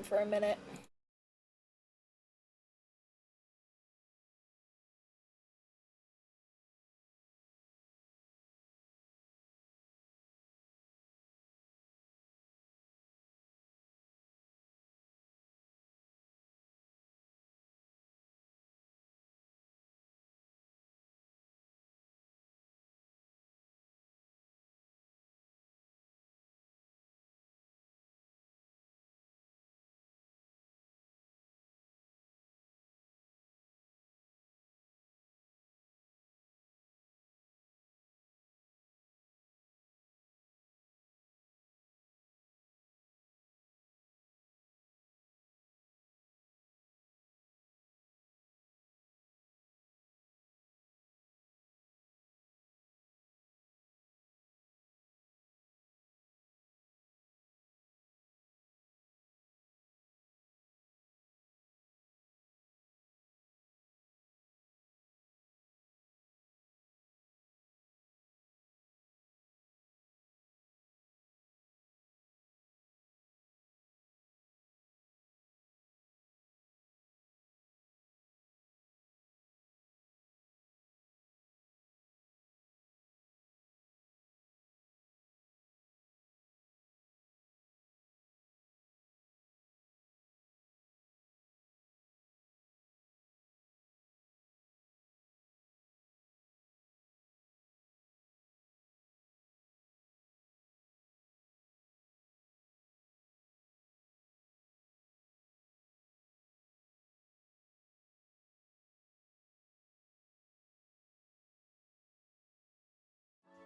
for a minute.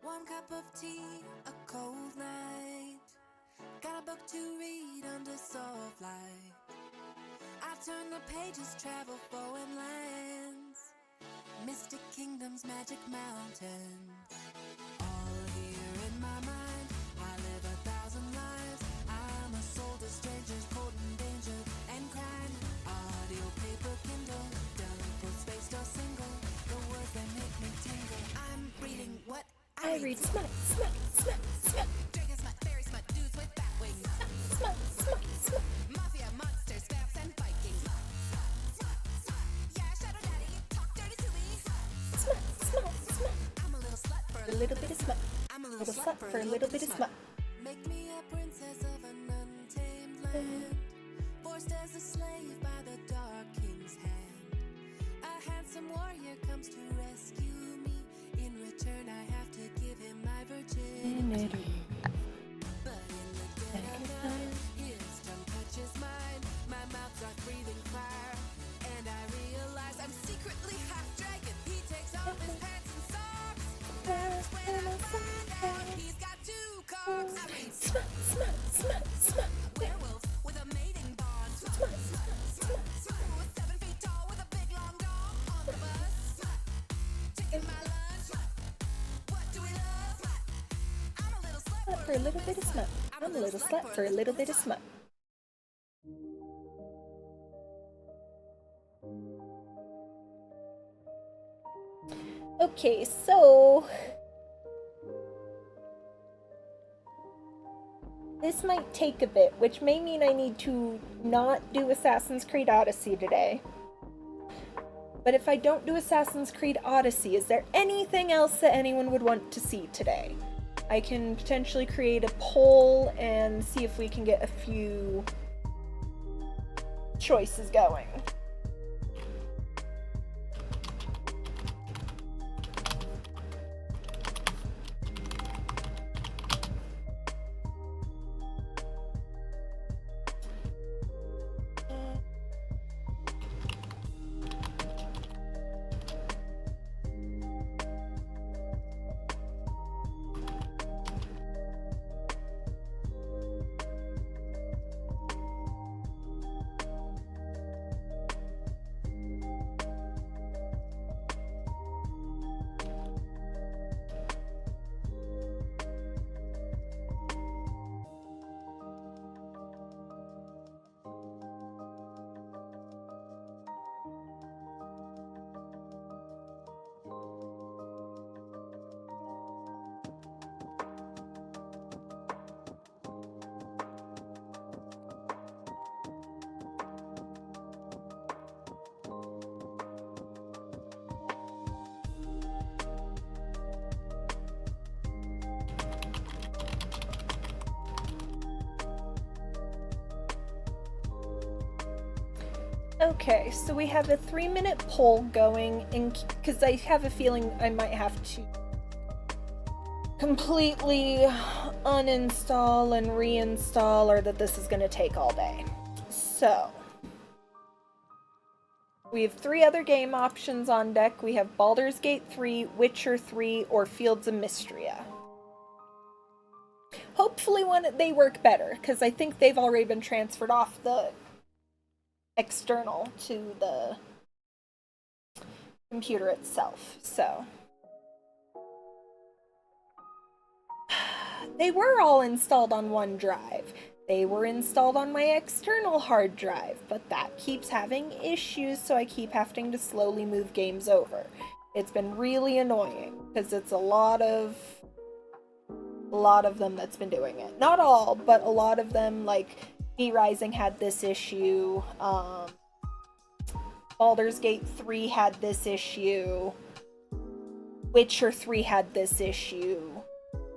One cup of tea, a cold night. Got a book to read under soft light. I turn the pages, travel foreign lands. Mystic kingdoms, magic mountains. All here in my mind. I live 1,000 lives. I'm a soul to strangers, cold and danger and crime. Audio, paper, Kindle, double spaced or single. The words that make me tingle. I'm reading what I read smut, smut, smut, smut. Drinking smut, very smut, dudes with bat wings. Smut, smut, smut. Mafia, monsters, vamps, and Vikings. Yeah, Shadow Daddy, talk dirty to me. Smut, smut, smut. I'm a little slut for A little bit of smut. I'm a Little slut for a little bit of smut. Make me a princess of an untamed land. Forced as a slave by the dark king's hand. A handsome warrior comes to rescue me. In return, I have to give him my virginity. But in the dead of night, his tongue touches mine. My mouth starts breathing fire. And I realize I'm secretly half dragon. He takes off his pants and socks. That's when I find out he's got 2 cocks. I mean, Smut, smut, smut, smut. werewolf with a mating bond. Smut, smut, smut. 7 feet tall with a big long dong on the bus. Taking my lunch. What do we love? I'm a little slut Smut for a little bit of smut. I'm a little slut for a little bit of smut. Okay, so this might take a bit, which may mean I need to not do Assassin's Creed Odyssey today. But if I don't do Assassin's Creed Odyssey, is there anything else that anyone would want to see today? I can potentially create a poll and see if we can get a few choices going. Okay, so we have a 3-minute poll going, because I have a feeling I might have to completely uninstall and reinstall, or that this is going to take all day. So, we have 3 other game options on deck. We have Baldur's Gate 3, Witcher 3, or Fields of Mystria. Hopefully they work better, because I think they've already been transferred off the external to the computer itself, so. They were all installed on OneDrive. They were installed on my external hard drive, but that keeps having issues, so I keep having to slowly move games over. It's been really annoying, because it's a lot of them that's been doing it. Not all, but a lot of them, like V-Rising had this issue, Baldur's Gate 3 had this issue, Witcher 3 had this issue.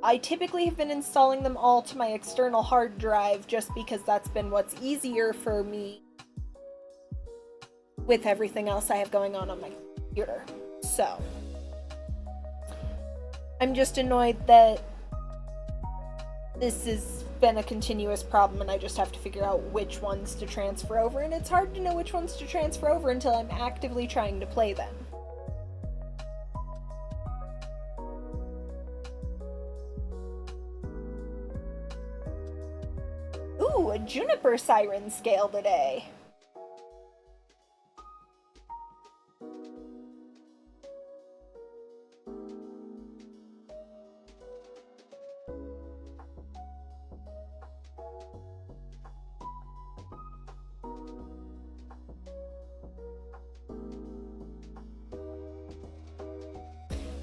I typically have been installing them all to my external hard drive just because that's been what's easier for me with everything else I have going on my computer. So, I'm just annoyed that this has been a continuous problem and I just have to figure out which ones to transfer over, and it's hard to know which ones to transfer over until I'm actively trying to play them. Ooh, a Juniper Siren scale today.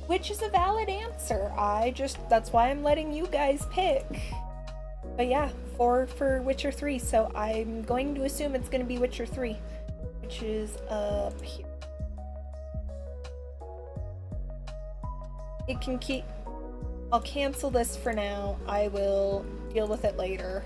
Which is a valid answer. That's why I'm letting you guys pick. But yeah, 4 for Witcher 3, so I'm going to assume it's going to be Witcher 3, which is up here. It can keep... I'll cancel this for now. I will deal with it later.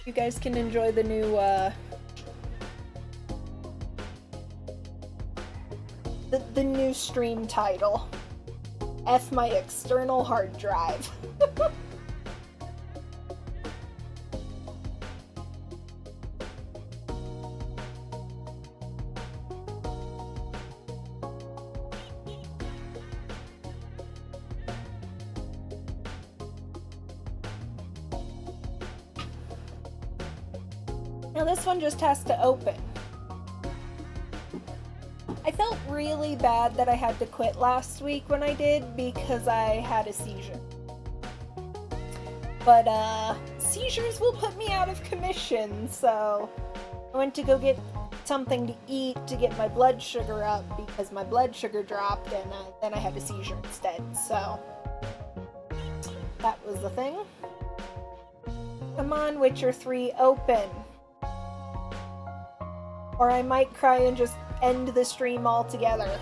You guys can enjoy the new, the new stream title. F my external hard drive. Now this one just has to open. I felt really bad that I had to quit last week when I did because I had a seizure. But seizures will put me out of commission, so I went to go get something to eat to get my blood sugar up because my blood sugar dropped, and then I had a seizure instead, so that was the thing. Come on, Witcher 3, open. Or I might cry and just end the stream altogether.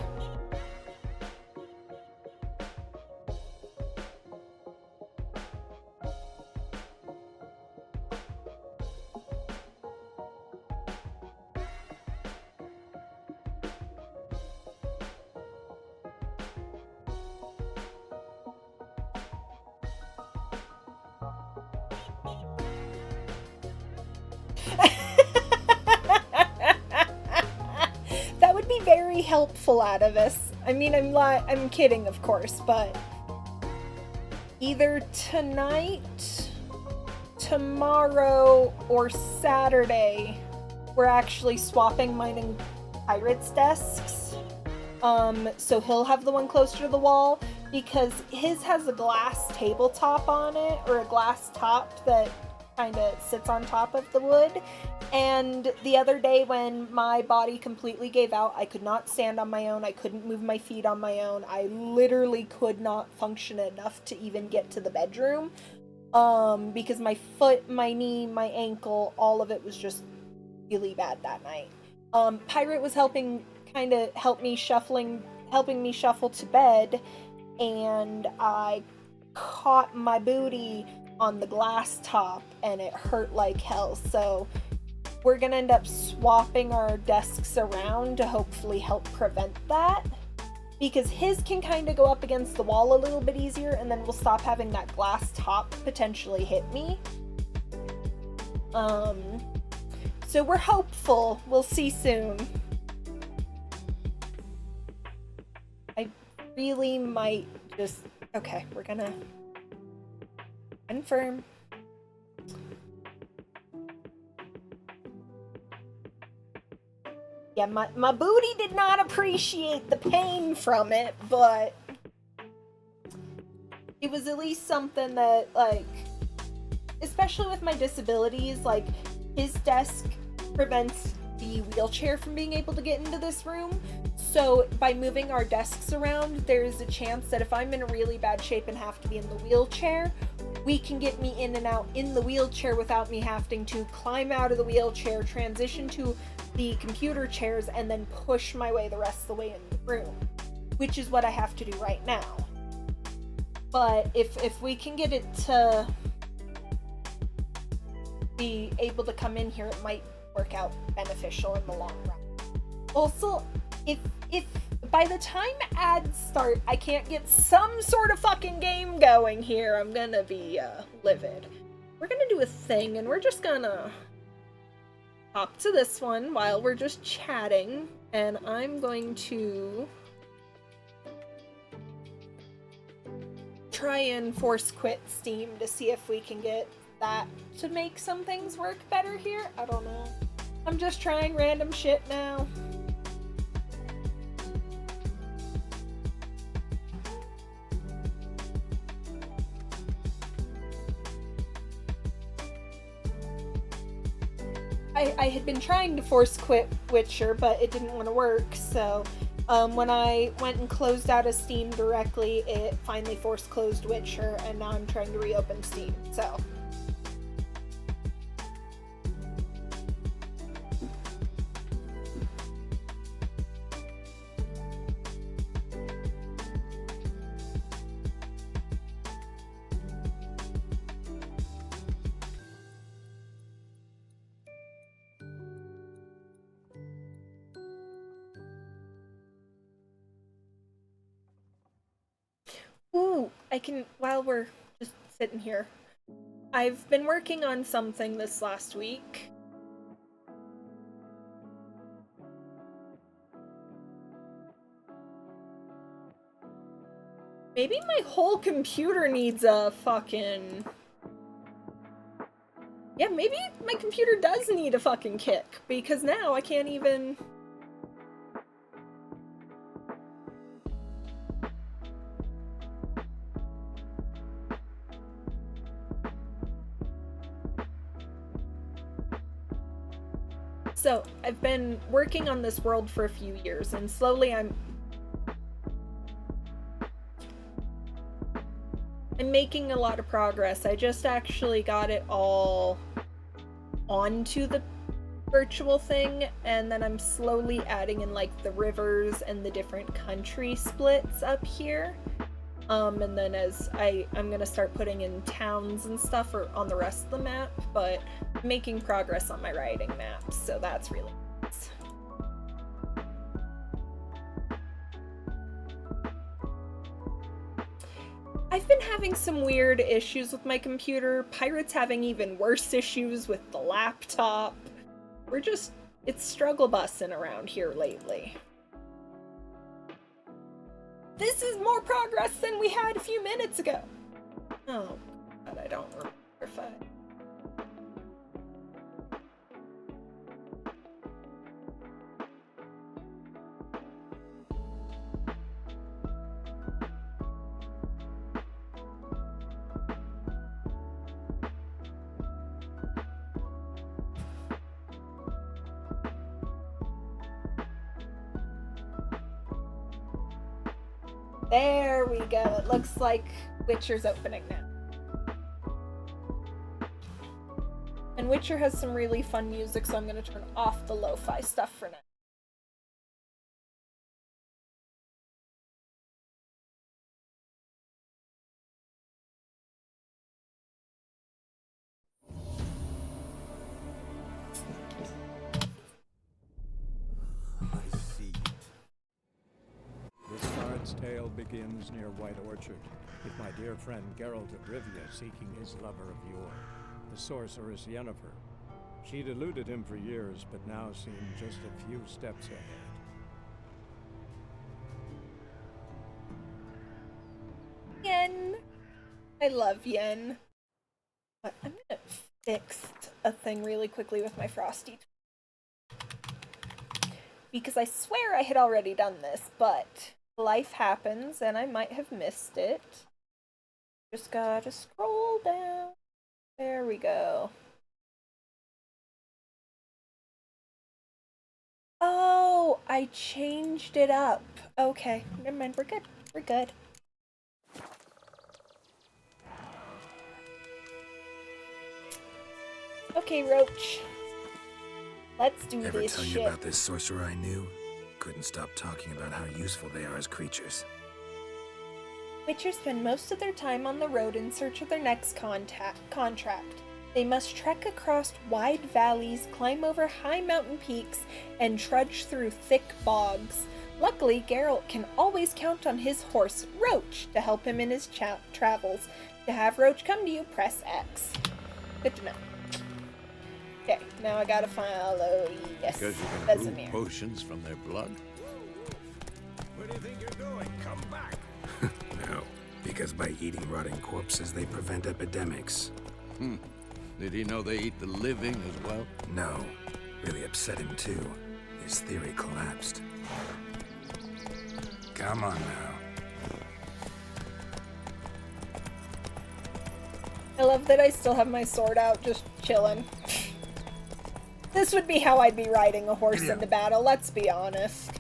Helpful out of us. I mean, I'm kidding, of course, but either tonight, tomorrow, or Saturday, we're actually swapping mine and Pirates desks. So he'll have the one closer to the wall because his has a glass tabletop on it, or a glass top that kind of sits on top of the wood. And the other day when my body completely gave out, I could not stand on my own, I couldn't move my feet on my own, I literally could not function enough to even get to the bedroom, because my foot, my knee, my ankle, all of it was just really bad that night. Pirate was helping me shuffle to bed, and I caught my booty on the glass top and it hurt like hell. So we're gonna end up swapping our desks around to hopefully help prevent that, because his can kind of go up against the wall a little bit easier, and then we'll stop having that glass top potentially hit me. So we're hopeful. We'll see soon. I really might just... Okay, we're gonna confirm. Yeah, my booty did not appreciate the pain from it, but it was at least something that, like, especially with my disabilities, like, his desk prevents the wheelchair from being able to get into this room. So by moving our desks around, there's a chance that if I'm in a really bad shape and have to be in the wheelchair, we can get me in and out in the wheelchair without me having to climb out of the wheelchair, transition to the computer chairs, and then push my way the rest of the way in the room, which is what I have to do right now. But if we can get it to be able to come in here, it might work out beneficial in the long run. Also, if by the time ads start I can't get some sort of fucking game going here, I'm gonna be livid. We're gonna do a thing, and we're just gonna talk to this one while we're just chatting, and I'm going to try and force quit Steam to see if we can get that to make some things work better here. I don't know. I'm just trying random shit now. I had been trying to force quit Witcher, but it didn't want to work, so when I went and closed out of Steam directly, it finally force closed Witcher, and now I'm trying to reopen Steam, so. Ooh, I can, while we're just sitting here, I've been working on something this last week. Maybe my whole computer needs a fucking... Yeah, maybe my computer does need a fucking kick, because now I can't even... So, I've been working on this world for a few years, and slowly I'm making a lot of progress. I just actually got it all onto the virtual thing, and then I'm slowly adding in, like, the rivers and the different country splits up here. And then as I'm gonna start putting in towns and stuff on the rest of the map, but making progress on my writing maps, so that's really nice. I've been having some weird issues with my computer. Pirate's having even worse issues with the laptop. It's struggle bussing around here lately. This is more progress than we had a few minutes ago. Oh, God, I don't remember if I... There we go. It looks like Witcher's opening now. And Witcher has some really fun music, so I'm going to turn off the lo-fi stuff for now. I see. This bard's tale begins near White Orchard, with my dear friend Geralt of Rivia seeking his lover of yore, the sorceress Yennefer. She'd eluded him for years, but now seemed just a few steps ahead. Yen! I love Yen. But I'm gonna fix a thing really quickly with my Frosty. Because I swear I had already done this, but life happens and I might have missed it. Just gotta scroll down. There we go. Oh, I changed it up. Okay, never mind, we're good. We're good. Okay, Roach. Let's do Ever this tell shit. you about this sorcerer I knew? Couldn't stop talking about how useful they are as creatures. Witchers spend most of their time on the road in search of their next contract. They must trek across wide valleys, climb over high mountain peaks, and trudge through thick bogs. Luckily, Geralt can always count on his horse, Roach, to help him in his travels. To have Roach come to you, press X. Good to know. Okay, now I gotta follow, yes, Because you can brew Vesemir. potions from their blood? Where do you think you're going? Come back! No, because by eating rotting corpses, they prevent epidemics. Did he know they eat the living as well? No, really upset him too. His theory collapsed. Come on now. I love that I still have my sword out, just chilling. This would be how I'd be riding a horse into battle, let's be honest.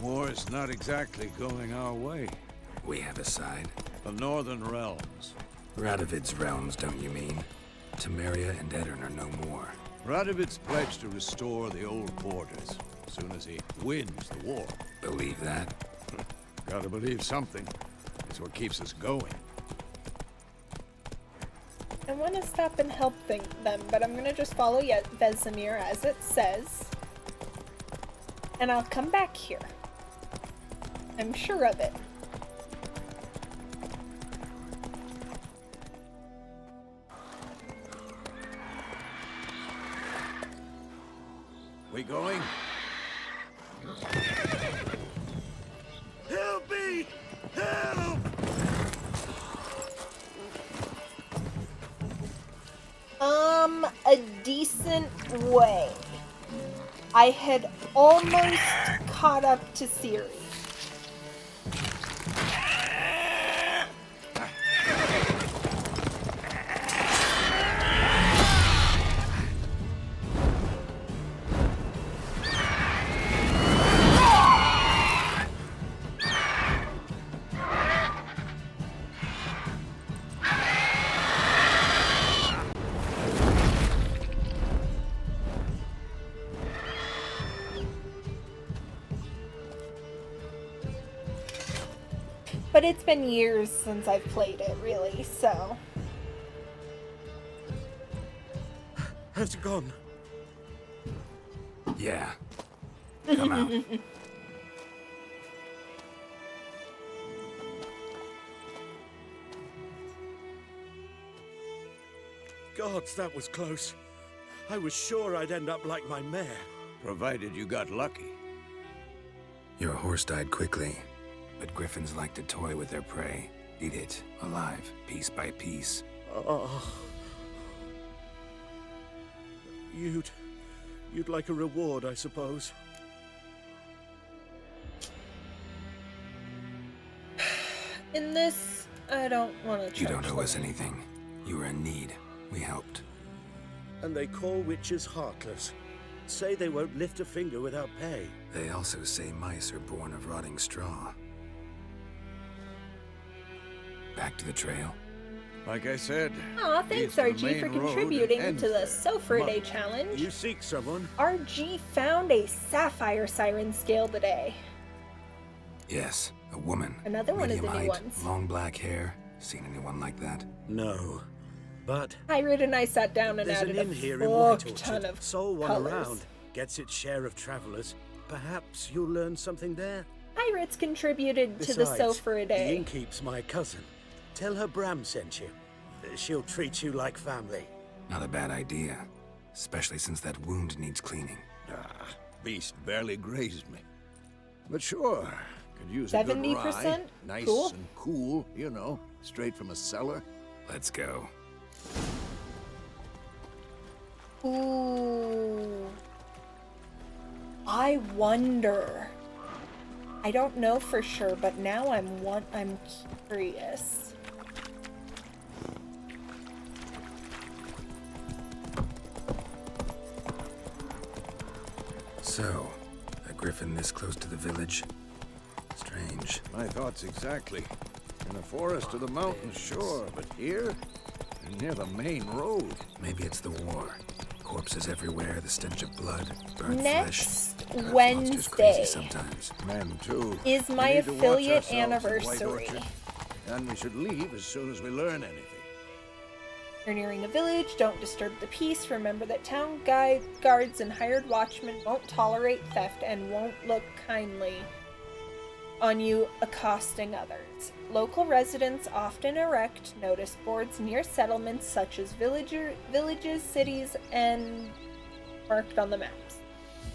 War's not exactly going our way. We have a side. The Northern Realms. Radovid's realms, don't you mean? Temeria and Edirn are no more. Radovid's pledged to restore the old borders as soon as he wins the war. Believe that? Gotta believe something. It's what keeps us going. I want to stop and help them, but I'm gonna just follow Vesemir as it says. And I'll come back here. I'm sure of it. We going? Help me! Help! A decent way. I had almost caught up to Ciri. But it's been years since I've played it, really, so... Has it gone? Yeah. Come out. Gods, that was close. I was sure I'd end up like my mare. Provided you got lucky. Your horse died quickly, but griffins like to toy with their prey. Eat it, alive, piece by piece. Oh. You'd like a reward, I suppose. In this, I don't want to charge You don't owe us them. anything. You were in need. We helped. And they call witches heartless. say they won't lift a finger without pay. They also say mice are born of rotting straw. Back to the trail. Like I said, Aw, thanks leads to the RG for main road and contributing ends to the there. Sofra Day Mother, challenge. You seek someone? RG found a sapphire siren scale today. Yes, a woman. Another one of Medium the new height, ones. long black hair. Seen anyone like that? No. But Pirate and I sat down and there's an added inn a here in fuck White ton Orchard. of Sole one colors. around. Gets its share of travelers. Perhaps you'll learn something there. Pirates contributed to the Besides, Sofra the Day. innkeep's my cousin. Tell her Bram sent you. She'll treat you like family. Not a bad idea. Especially since that wound needs cleaning. Ah, beast barely grazed me. But sure, could use a good 70%? rye. Nice Cool. and cool, you know, straight from a cellar. Let's go. Ooh. I wonder. I don't know for sure, but now I'm curious. So, a griffin this close to the village? Strange. My thoughts exactly. In the forest or the mountains, sure, but here? Near the main road. Maybe it's the war. Corpses everywhere, the stench of blood, burnt Next flesh. Perhaps monsters Wednesday crazy sometimes. Men, too. is We my need to watch affiliate ourselves in White anniversary. Orchard, and we should leave as soon as we learn anything. You're nearing a village, don't disturb the peace. Remember that town guards and hired watchmen won't tolerate theft and won't look kindly on you accosting others. Local residents often erect notice boards near settlements such as villages, cities, and marked on the maps.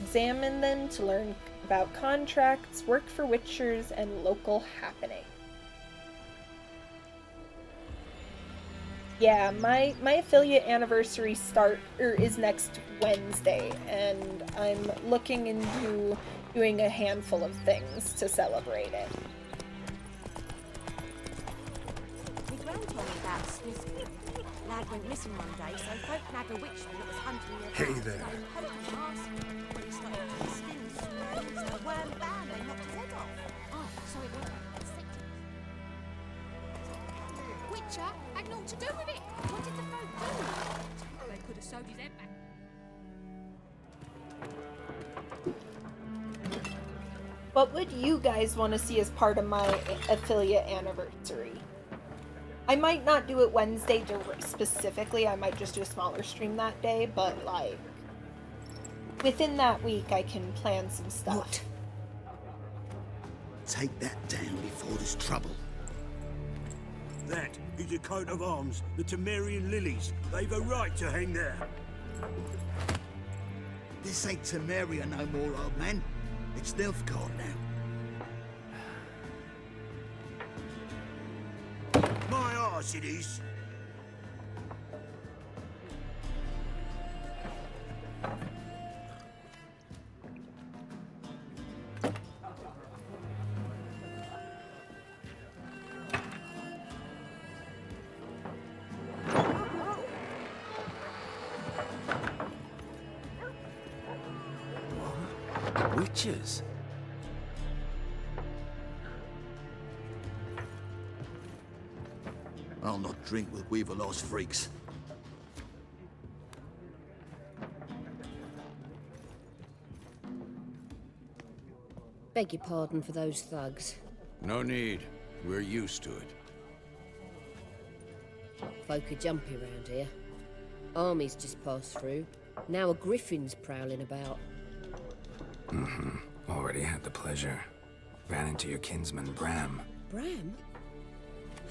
Examine them to learn about contracts, work for witchers, and local happenings. Yeah, my affiliate anniversary is next Wednesday, and I'm looking into doing a handful of things to celebrate it. My gran told me about Smithfield. Lad went missing one day, so folk nagged a witchman that was hunting their Hey house. there. They poked him last when he started to skin and swirl, so worm band, they knocked his head off. Oh, so it was Witcher had naught to do with it. What did the folk do? They could have sewed his head back. What would you guys want to see as part of my affiliate anniversary? I might not do it Wednesday specifically, I might just do a smaller stream that day, but like, within that week I can plan some stuff. What? Take that down before there's trouble. That is a coat of arms, the Temerian lilies. They've a right to hang there. This ain't Temeria no more, old man. It's Nilfgaard now. My arse it is. Witches? I'll not drink with Weaverlost freaks. Beg your pardon for those thugs. No need. We're used to it. Folk are jumpy round here. Armies just passed through. Now a griffin's prowling about. Already had the pleasure. Ran into your kinsman, Bram. Bram?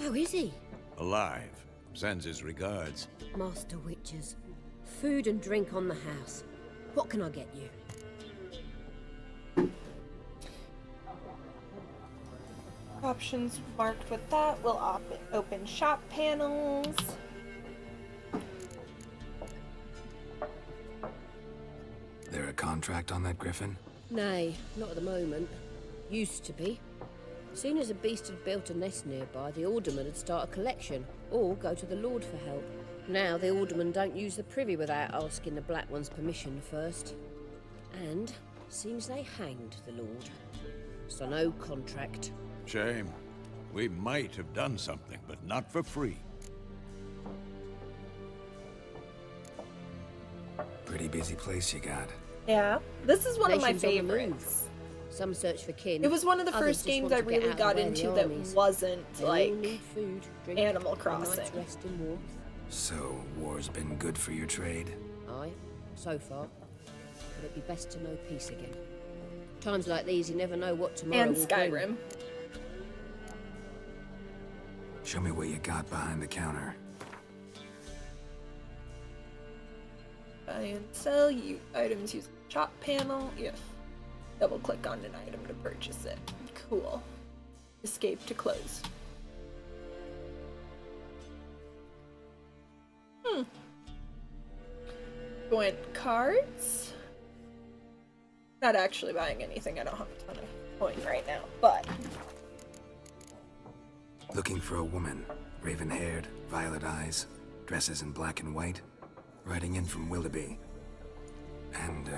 How is he? Alive. Sends his regards. Master Witchers. Food and drink on the house. What can I get you? Options marked with that will open shop panels. There a contract on that griffin? Nay, not at the moment. Used to be. Soon as a beast had built a nest nearby, the alderman would start a collection, or go to the Lord for help. Now the alderman don't use the privy without asking the Black One's permission first. And seems they hanged the Lord. So no contract. Shame. We might have done something, but not for free. Pretty busy place you got. Yeah, this is one of my Nations on the move. favorites. Some search for kin. It was one of the others first just games want I to get really out got of into the that armies. wasn't They all like need food, drink, Animal and a Crossing. night's rest and warmth. So, war's been good for your trade? Aye, so far. But it'd be best to know peace again. Times like these, you never know what tomorrow and will bring. Skyrim. Show me what you got behind the counter. Buy and sell you items using the shop panel. Yes. Double click on an item to purchase it. Cool. Escape to close. Going cards. Not actually buying anything. I don't have a ton of coin right now, but Looking for a woman. Raven-haired, violet eyes, dresses in black and white. Riding in from Willoughby. And,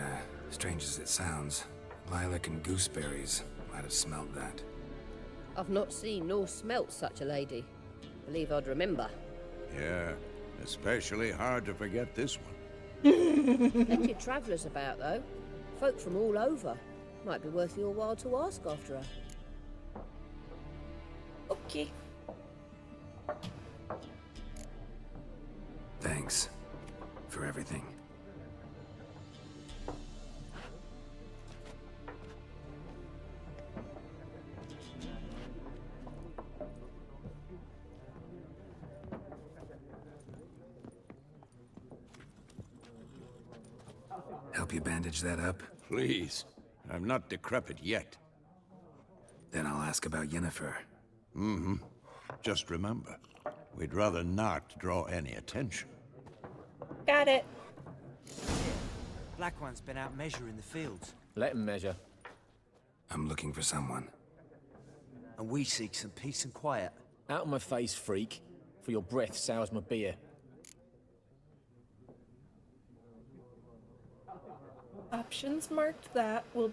strange as it sounds, lilac and gooseberries might have smelled that. I've not seen nor smelt such a lady. Believe I'd remember. Yeah, especially hard to forget this one. Plenty of travellers about, though. Folk from all over. Might be worth your while to ask after her. okay. Thanks. For everything. Help you bandage that up? Please. I'm not decrepit yet. Then I'll ask about Yennefer. Mm-hmm. Just remember, we'd rather not draw any attention. Got it. Black One's been out measuring the fields. Let him measure. I'm looking for someone. And we seek some peace and quiet. Out of my face, freak. For your breath sours my beer. Options marked that will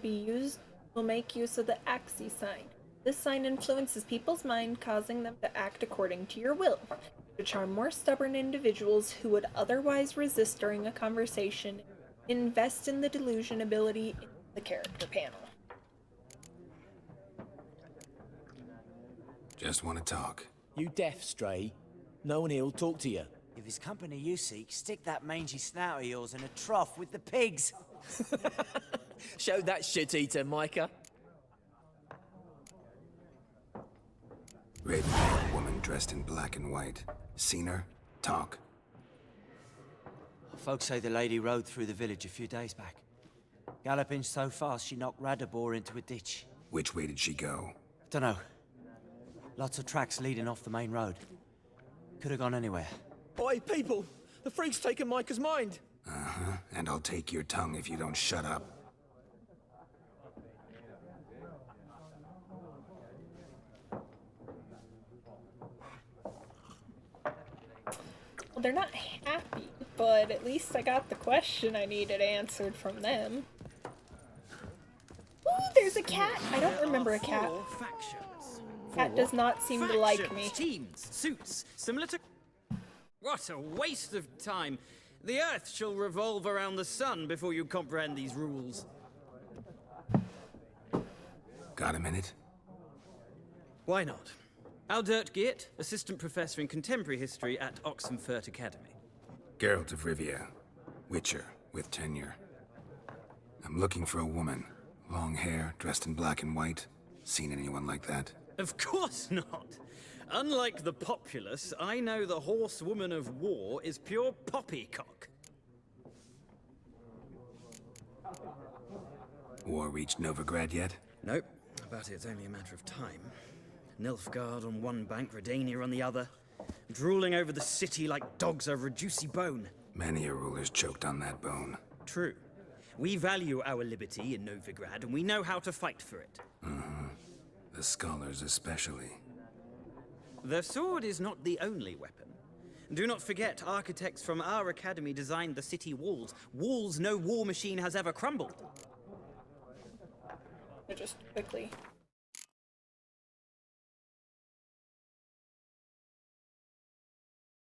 make use of the Axii sign. This sign influences people's mind, causing them to act according to your will. To charm more stubborn individuals who would otherwise resist during a conversation, invest in the delusion ability in the character panel. Just want to talk. You deaf, Stray? No one here'll talk to you. If it's company you seek, stick that mangy snout of yours in a trough with the pigs. Show that shit-eater, Micah. Raven-haired woman dressed in black and white. Seen her? Talk. Folks say the lady rode through the village a few days back. Galloping so fast she knocked Radabor into a ditch. Which way did she go? Dunno. Lots of tracks leading off the main road. Could have gone anywhere. Oi, people! The freak's taken Micah's mind! Uh-huh. And I'll take your tongue if you don't shut up. Well, they're not happy, but at least I got the question I needed answered from them. Ooh, there's a cat! I don't remember a cat. Cat does not seem to like me. Teams, suits, similar to... What a waste of time. The Earth shall revolve around the sun before you comprehend these rules. Got a minute? Why not? Aldert Geert, Assistant Professor in Contemporary History at Oxenfurt Academy. Geralt of Rivia. Witcher, with tenure. I'm looking for a woman. Long hair, dressed in black and white. Seen anyone like that? Of course not. Unlike the populace, I know the horsewoman of war is pure poppycock. War reached Novigrad yet? Nope, but it's only a matter of time. Nilfgaard on one bank, Redania on the other. Drooling over the city like dogs over a juicy bone. Many a ruler's choked on that bone. True. We value our liberty in Novigrad, and we know how to fight for it. Mm-hmm. The scholars especially. The sword is not the only weapon. Do not forget, architects from our academy designed the city walls. Walls no war machine has ever crumbled. Just quickly.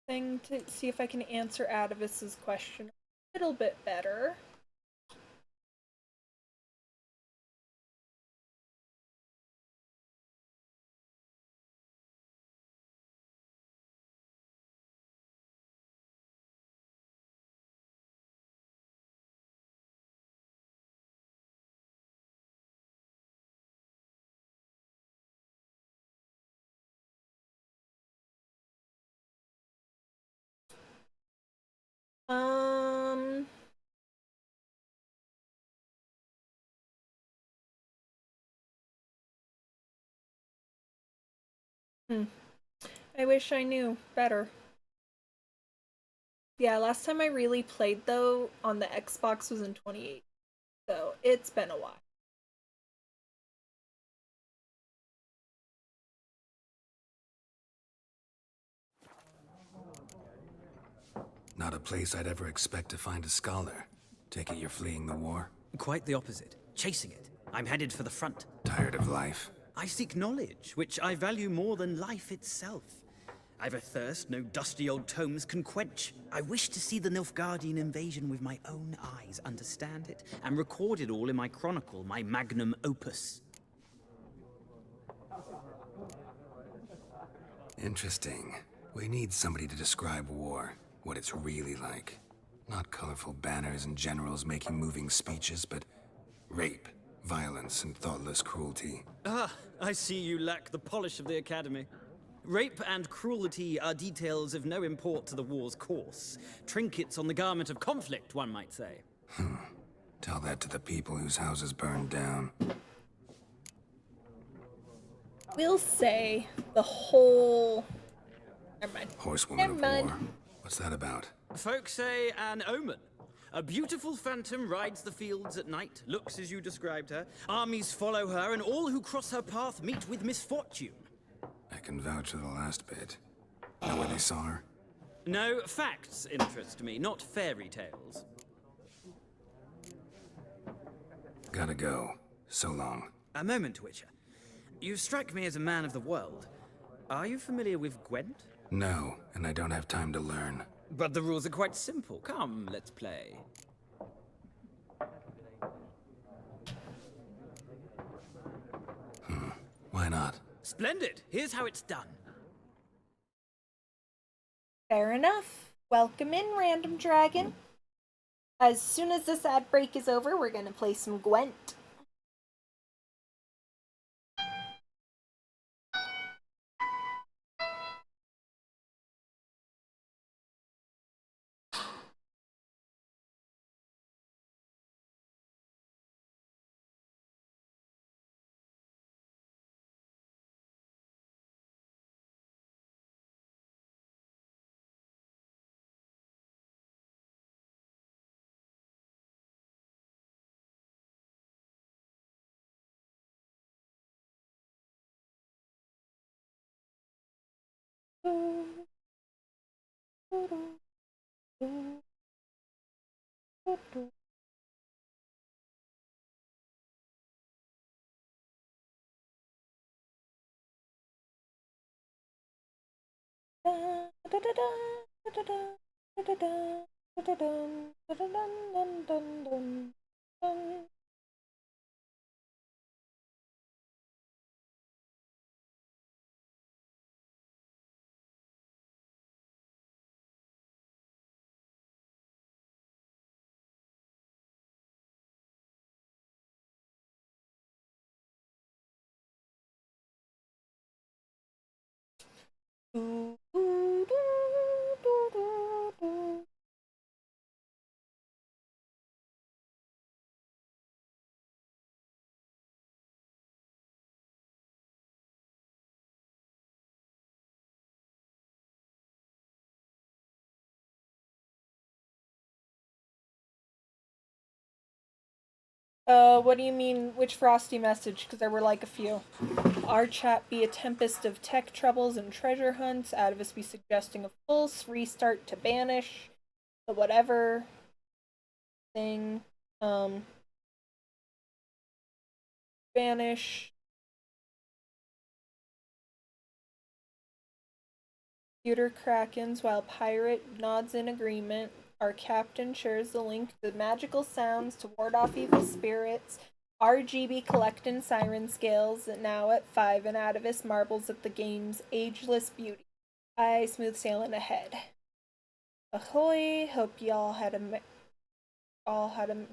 Thing to see if I can answer Atavis's question a little bit better. I wish I knew better. Yeah, last time I really played, though, on the Xbox was in 2018. So, it's been a while. Not a place I'd ever expect to find a scholar. Take it you're fleeing the war? Quite the opposite. Chasing it. I'm headed for the front. Tired of life? I seek knowledge, which I value more than life itself. I've a thirst no dusty old tomes can quench. I wish to see the Nilfgaardian invasion with my own eyes, understand it, and record it all in my chronicle, my magnum opus. Interesting. We need somebody to describe war, what it's really like. Not colorful banners and generals making moving speeches, but rape, violence, and thoughtless cruelty. Ah, I see you lack the polish of the Academy. Rape and cruelty are details of no import to the war's course. Trinkets on the garment of conflict, one might say. Tell that to the people whose houses burned down. We'll say the whole... Never mind. Horsewoman of war. What's that about? Folks say an omen. A beautiful phantom rides the fields at night, looks as you described her. Armies follow her, and all who cross her path meet with misfortune. I can vouch for the last bit. Know where they saw her? No, facts interest me, not fairy tales. Gotta go. So long. A moment, Witcher. You strike me as a man of the world. Are you familiar with Gwent? No, and I don't have time to learn. But the rules are quite simple. Come, let's play. Why not? Splendid. Here's how it's done. Fair enough. Welcome in, Random Dragon. As soon as this ad break is over, we're gonna play some Gwent. What do you mean, which frosty message? Because there were like a few. Our chat be a tempest of tech troubles and treasure hunts. Atavis be suggesting a full restart to banish the whatever thing. Spanish. Computer krakens while pirate nods in agreement. Our captain shares the link to the magical sounds to ward off evil spirits. RGB collecting siren scales now at 5 and Atavis marbles at the game's ageless beauty. I smooth sailing ahead. Ahoy! Hope y'all had a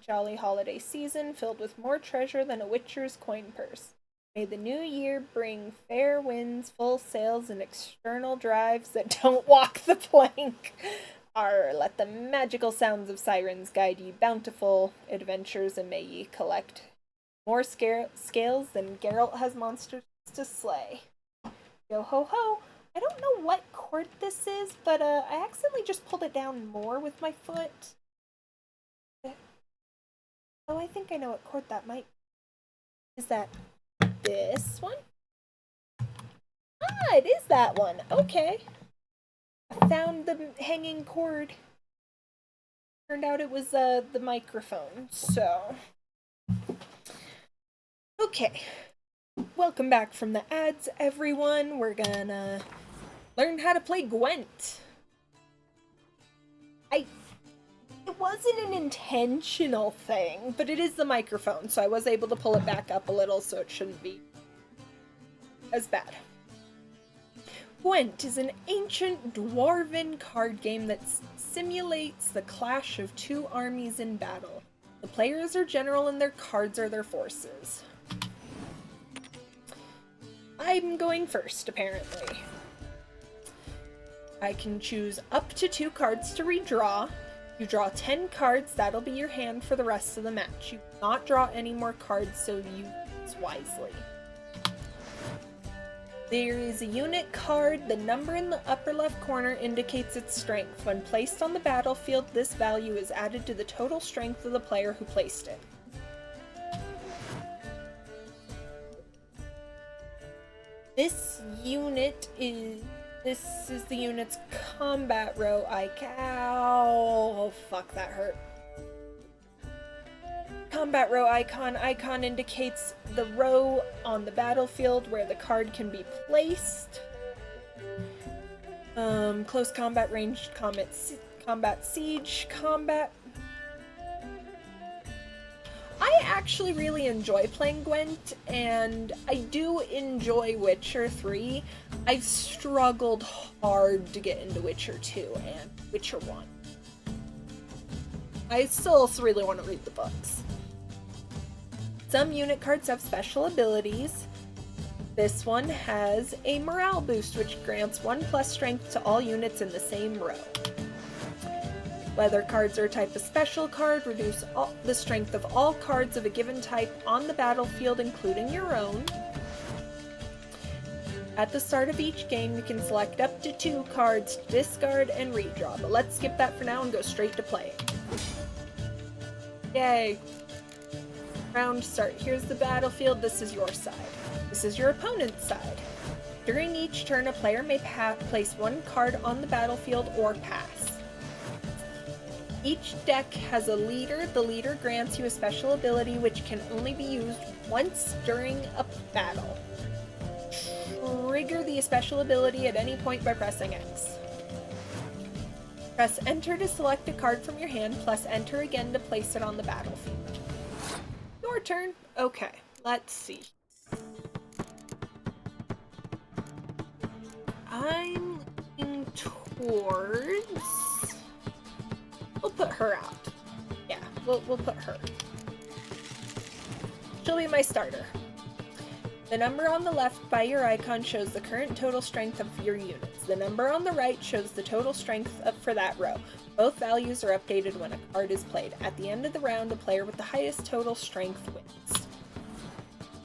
jolly holiday season filled with more treasure than a witcher's coin purse. May the new year bring fair winds, full sails, and external drives that don't walk the plank. Let the magical sounds of sirens guide ye bountiful adventures, and may ye collect more scales than Geralt has monsters to slay. Yo ho ho! I don't know what chord this is, but I accidentally just pulled it down more with my foot. Oh, I think I know what chord that might be. Is that this one? Ah, it is that one. Okay. I found the hanging chord. Turned out it was the microphone, so... Okay. Welcome back from the ads, everyone. We're gonna learn how to play Gwent. It wasn't an intentional thing, but it is the microphone, so I was able to pull it back up a little, so it shouldn't be as bad. Gwent is an ancient dwarven card game that simulates the clash of two armies in battle. The players are general and their cards are their forces. I'm going first, apparently. I can choose up to 2 cards to redraw. You draw 10 cards, that'll be your hand for the rest of the match. You cannot draw any more cards, so you use wisely. There is a unit card. The number in the upper left corner indicates its strength. When placed on the battlefield, this value is added to the total strength of the player who placed it. This is the unit's combat row icon. Oh, fuck, that hurt. Combat row icon. Icon indicates the row on the battlefield where the card can be placed. Close combat, ranged combat, siege, combat. I actually really enjoy playing Gwent, and I do enjoy Witcher 3. I've struggled hard to get into Witcher 2 and Witcher 1. I still really want to read the books. Some unit cards have special abilities. This one has a morale boost, which grants 1+ strength to all units in the same row. Whether cards are a type of special card, reduce the strength of all cards of a given type on the battlefield, including your own. At the start of each game, you can select up to 2 cards to discard and redraw, but let's skip that for now and go straight to playing. Yay! Round start. Here's the battlefield. This is your side. This is your opponent's side. During each turn, a player may place 1 card on the battlefield or pass. Each deck has a leader. The leader grants you a special ability which can only be used once during a battle. Trigger the special ability at any point by pressing X. Press Enter to select a card from your hand, plus Enter again to place it on the battlefield. Your turn. Okay, let's see. I'm looking towards... We'll put her out. Yeah, we'll put her. She'll be my starter. The number on the left by your icon shows the current total strength of your units. The number on the right shows the total strength for that row. Both values are updated when a card is played. At the end of the round, the player with the highest total strength wins.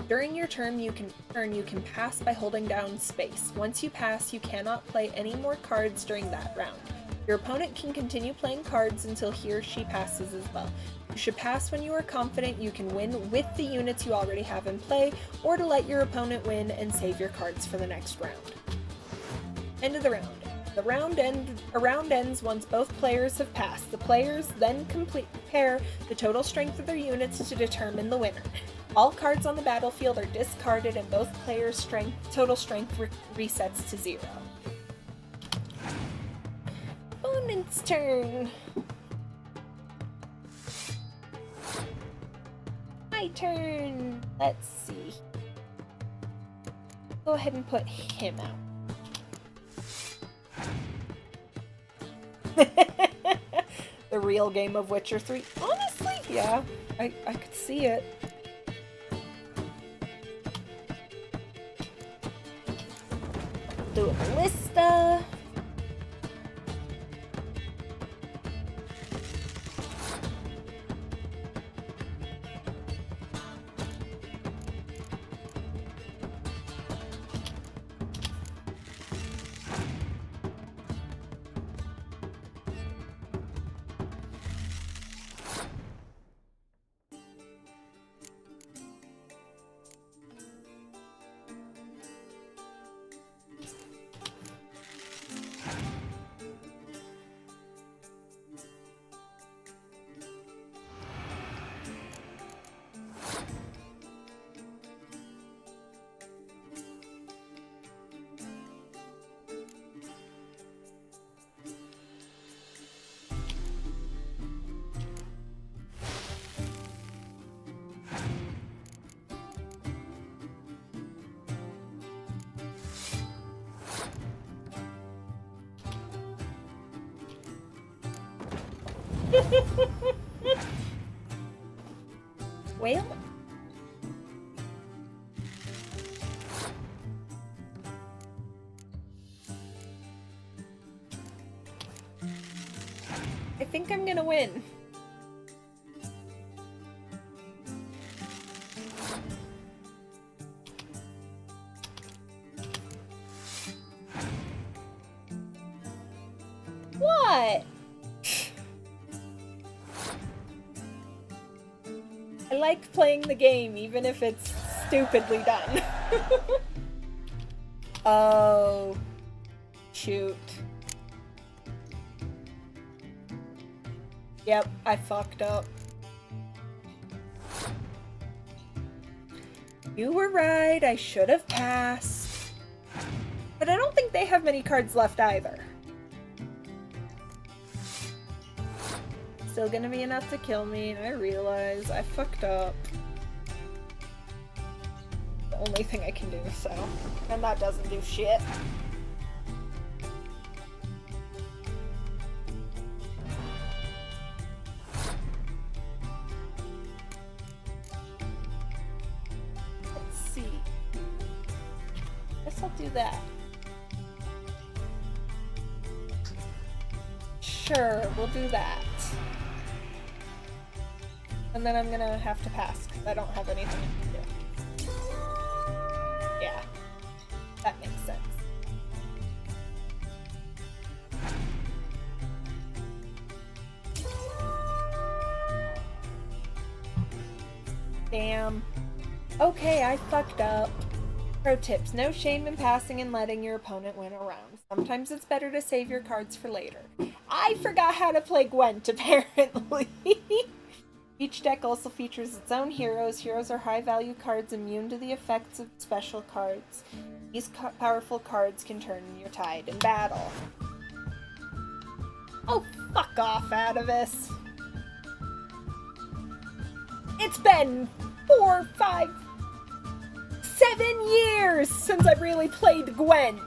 During your turn, you can pass by holding down space. Once you pass, you cannot play any more cards during that round. Your opponent can continue playing cards until he or she passes as well. You should pass when you are confident you can win with the units you already have in play, or to let your opponent win and save your cards for the next round. End of the round. A round ends once both players have passed. The players then compare the total strength of their units to determine the winner. All cards on the battlefield are discarded and both players' total strength resets to 0. Opponent's turn. My turn. Let's see. Go ahead and put him out. The real game of Witcher 3. Honestly, yeah, I could see it. Do a ballista. Well, I think I'm gonna win. What? I like playing the game, even if it's stupidly done. Oh, shoot. Yep, I fucked up. You were right, I should have passed. But I don't think they have many cards left either. Still gonna be enough to kill me, I realize I fucked up. The only thing I can do, so. And that doesn't do shit. Let's see. Guess I'll do that. Sure, we'll do that. And then I'm gonna have to pass, because I don't have anything I can do. Yeah. That makes sense. Damn. Okay, I fucked up. Pro tips, no shame in passing and letting your opponent win a round. Sometimes it's better to save your cards for later. I forgot how to play Gwent, apparently. Each deck also features its own heroes. Heroes are high-value cards immune to the effects of special cards. These powerful cards can turn your tide in battle. Oh, fuck off, Atavis. It's been 4, 5, 7 years since I've really played Gwent.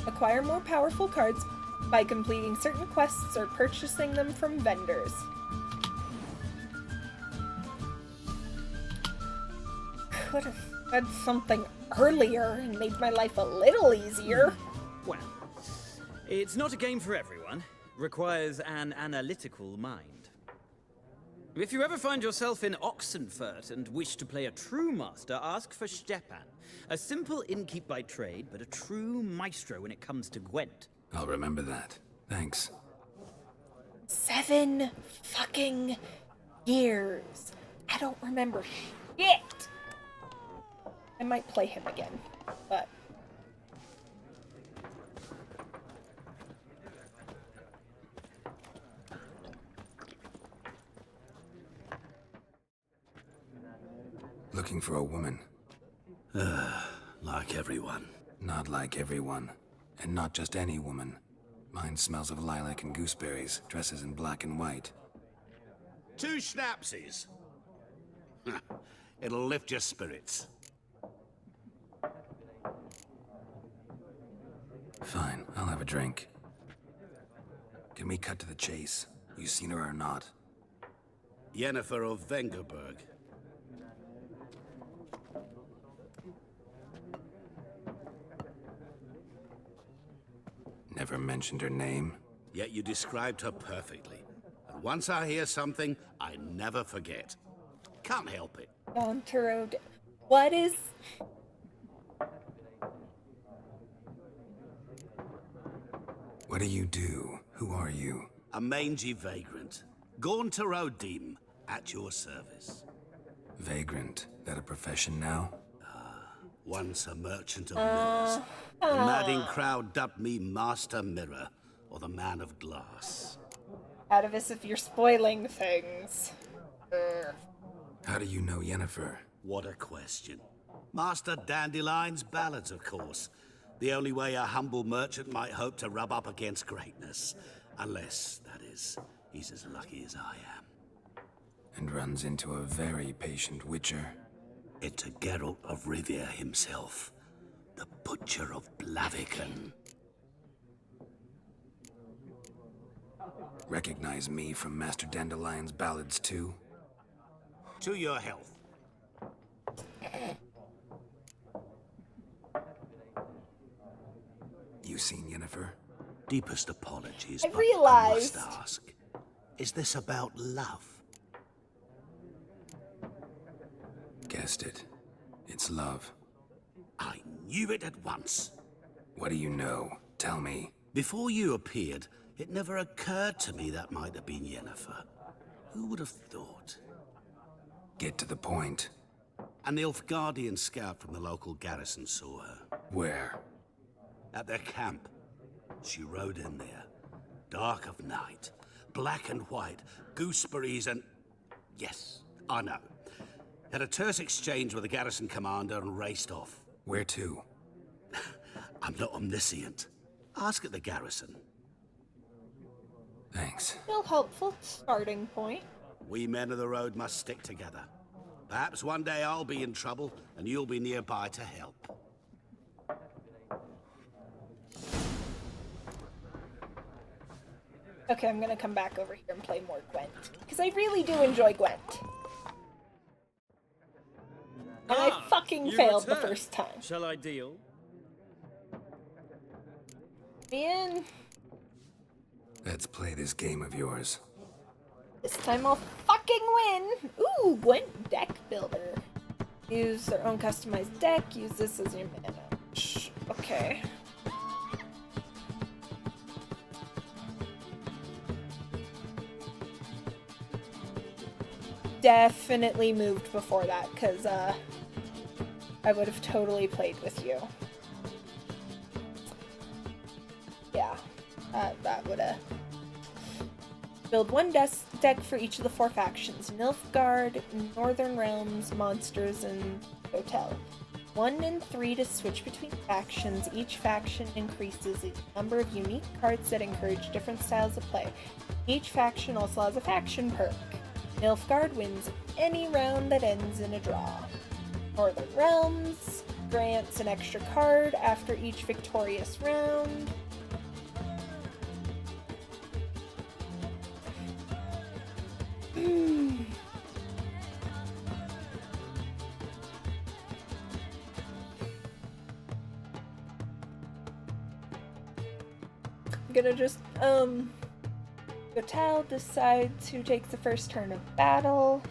Acquire more powerful cards by completing certain quests or purchasing them from vendors. Could have said something earlier and made my life a little easier. Well, it's not a game for everyone. Requires an analytical mind. If you ever find yourself in Oxenfurt and wish to play a true master, ask for Stepan. A simple innkeep by trade, but a true maestro when it comes to Gwent. I'll remember that. Thanks. 7 fucking years. I don't remember shit. I might play him again, but... Looking for a woman. Like everyone. Not like everyone. And not just any woman. Mine smells of lilac and gooseberries, dresses in black and white. 2 schnapsies. It'll lift your spirits. Fine, I'll have a drink. Can we cut to the chase? You seen her or not? Yennefer of Vengerberg. Never mentioned her name. Yet you described her perfectly. And once I hear something, I never forget. Can't help it. Gontarod. What is... What do you do? Who are you? A mangy vagrant. Gontarodim, at your service. Vagrant. That a profession now? Once a merchant of mirrors. The madding crowd dubbed me Master Mirror, or the Man of Glass. Out of this if you're spoiling things. How do you know Yennefer? What a question. Master Dandelion's ballads, of course. The only way a humble merchant might hope to rub up against greatness. Unless, that is, he's as lucky as I am. And runs into a very patient witcher. It's a Geralt of Rivia himself. The Butcher of Blaviken. Recognize me from Master Dandelion's ballads too? To your health. You seen Yennefer? Deepest apologies, I but realized. I must ask. Is this about love? Guessed it. It's love. I knew it at once. What do you know? Tell me. Before you appeared, it never occurred to me that might have been Yennefer. Who would have thought? Get to the point. An Nilfgaardian scout from the local garrison saw her. Where? At their camp. She rode in there. Dark of night. Black and white. Gooseberries and... Yes, I know. Had a terse exchange with the garrison commander and raced off. Where to? I'm not omniscient. Ask at the garrison. Thanks. Still helpful starting point. We men of the road must stick together. Perhaps one day I'll be in trouble and you'll be nearby to help. Okay, I'm gonna come back over here and play more Gwent. Because I really do enjoy Gwent. And I fucking failed the first time. Shall I deal? Man, Let's play this game of yours. this time I'll fucking win! Ooh, Gwent deck builder. Use their own customized deck, use this as your mana. Okay. Definitely moved before that, because I would have totally played with you. Yeah, that would have... Build one deck for each of the 4 factions. Nilfgaard, Northern Realms, Monsters, and Hotel. 1 and 3 to switch between factions. Each faction increases the number of unique cards that encourage different styles of play. Each faction also has a faction perk. Nilfgaard wins any round that ends in a draw. Northern Realms grants an extra card after each victorious round. I'm gonna just, Hotel decides who takes the first turn of battle.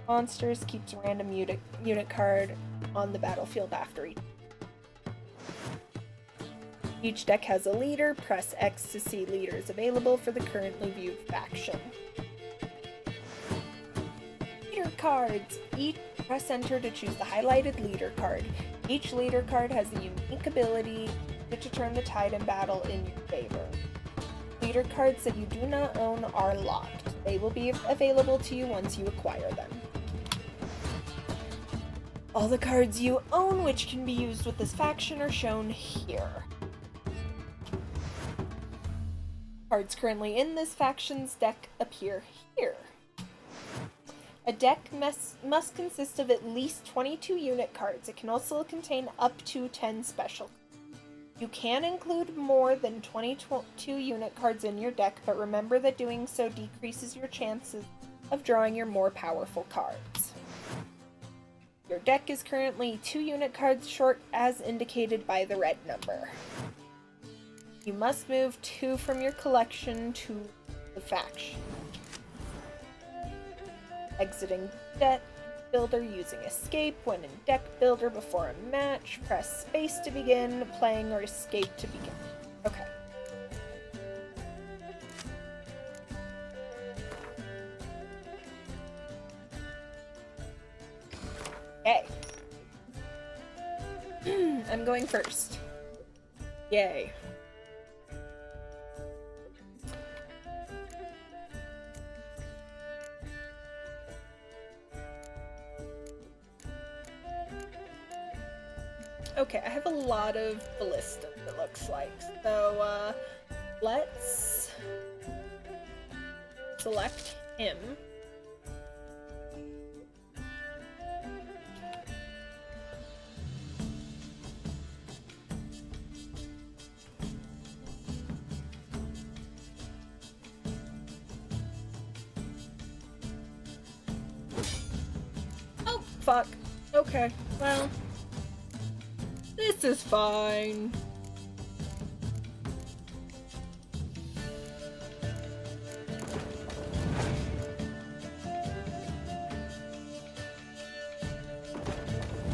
Monsters keeps a random unit card on the battlefield after each. Each deck has a leader. Press X to see leaders available for the currently viewed faction. Leader cards. Press enter to choose the highlighted leader card. Each leader card has the unique ability to turn the tide in battle in your favor. Leader cards that you do not own are locked. They will be available to you once you acquire them. All the cards you own which can be used with this faction are shown here. Cards currently in this faction's deck appear here. A deck must consist of at least 22 unit cards. It can also contain up to 10 special. You can include more than 22 unit cards in your deck, but remember that doing so decreases your chances of drawing your more powerful cards. Your deck is currently 2 unit cards short as indicated by the red number. You must move 2 from your collection to the faction. Exiting deck builder using escape. When in deck builder before a match, press space to begin playing or escape to begin. Okay. Okay. I'm going first. Yay. Okay, I have a lot of ballistas, it looks like. So, let's select him. Oh, fuck. Okay, well... this is fine.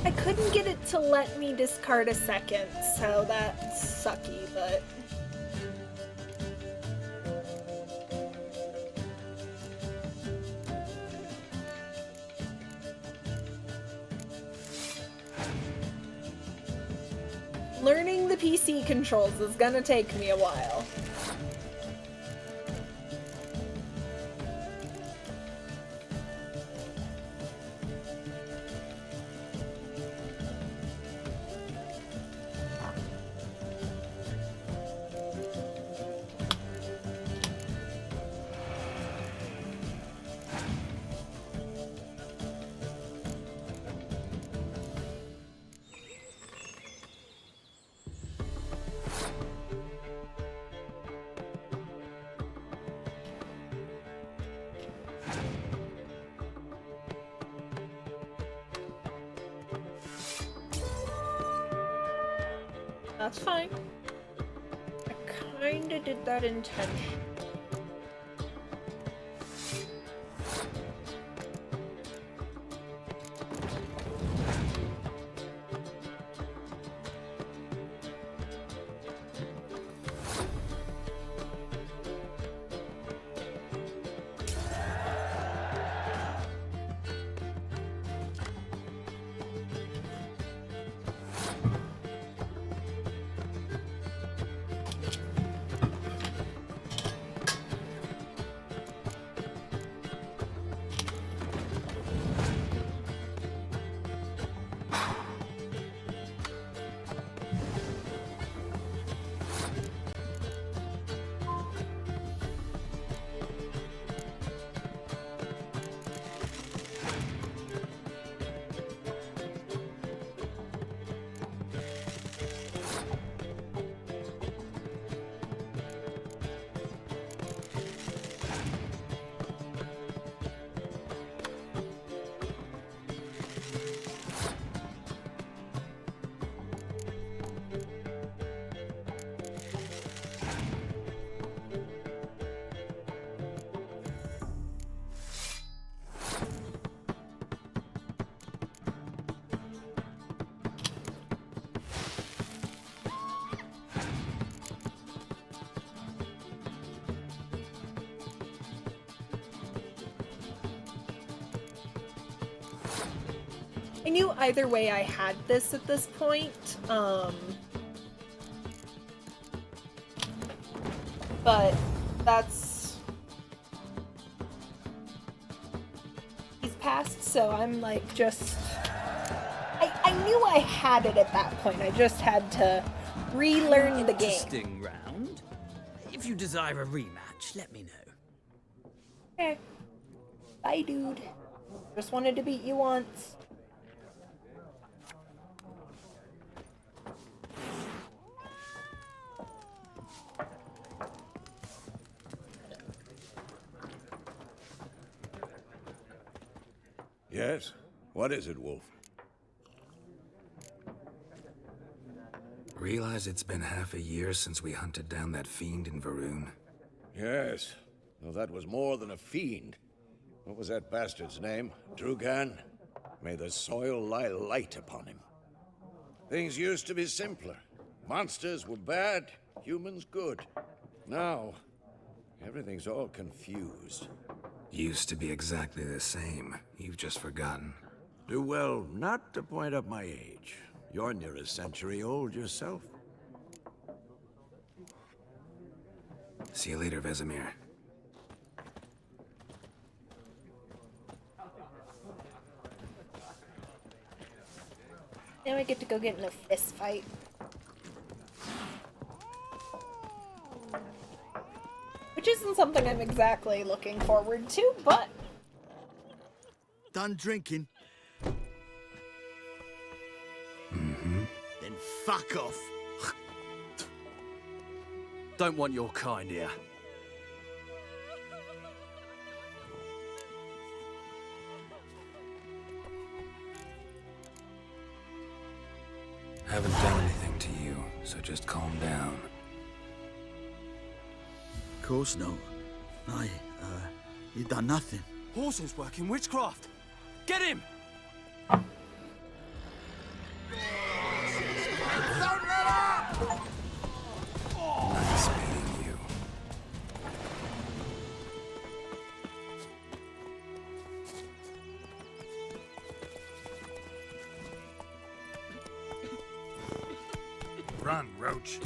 I couldn't get it to let me discard a second, so that's sucky, but... learning the PC controls is gonna take me a while. That's fine. I kinda did that intentionally. I knew either way I had this at this point, but that's... he's passed, so I'm like just knew I had it at that point. I just had to relearn the game. Interesting round. If you desire a rematch, let me know. Okay. Bye, dude. Just wanted to beat you once. Yes? What is it, Wolf? Realize it's been half a year since we hunted down that fiend in Varun? Yes. Though that was more than a fiend. What was that bastard's name? Drugan? May the soil lie light upon him. Things used to be simpler. Monsters were bad, humans good. Now, everything's all confused. Used to be exactly the same. You've just forgotten. Do well not to point up my age. You're near a century old yourself. See you later, Vesemir. Now I get to go get in a fist fight. Which isn't something I'm exactly looking forward to, but... Done drinking? Mm-hmm. Then fuck off. Don't want your kind here. Haven't done anything to you, so just calm down. Of course not. You done nothing. Horses working witchcraft. Get him! Nice meeting you. Run, Roach.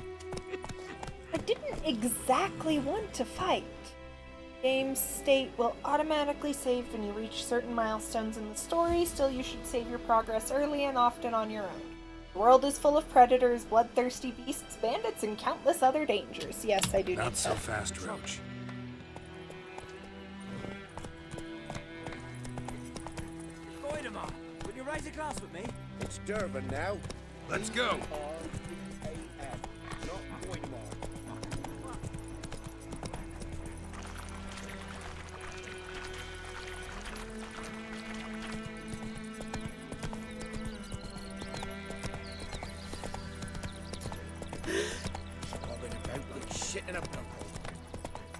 I didn't exactly want to fight. Game's state will automatically save when you reach certain milestones in the story, still you should save your progress early and often on your own. The world is full of predators, bloodthirsty beasts, bandits, and countless other dangers. Yes, I do need Not so that. fast, Roach. Goidemar, will you raise a glass with me? It's Durban now. Let's go.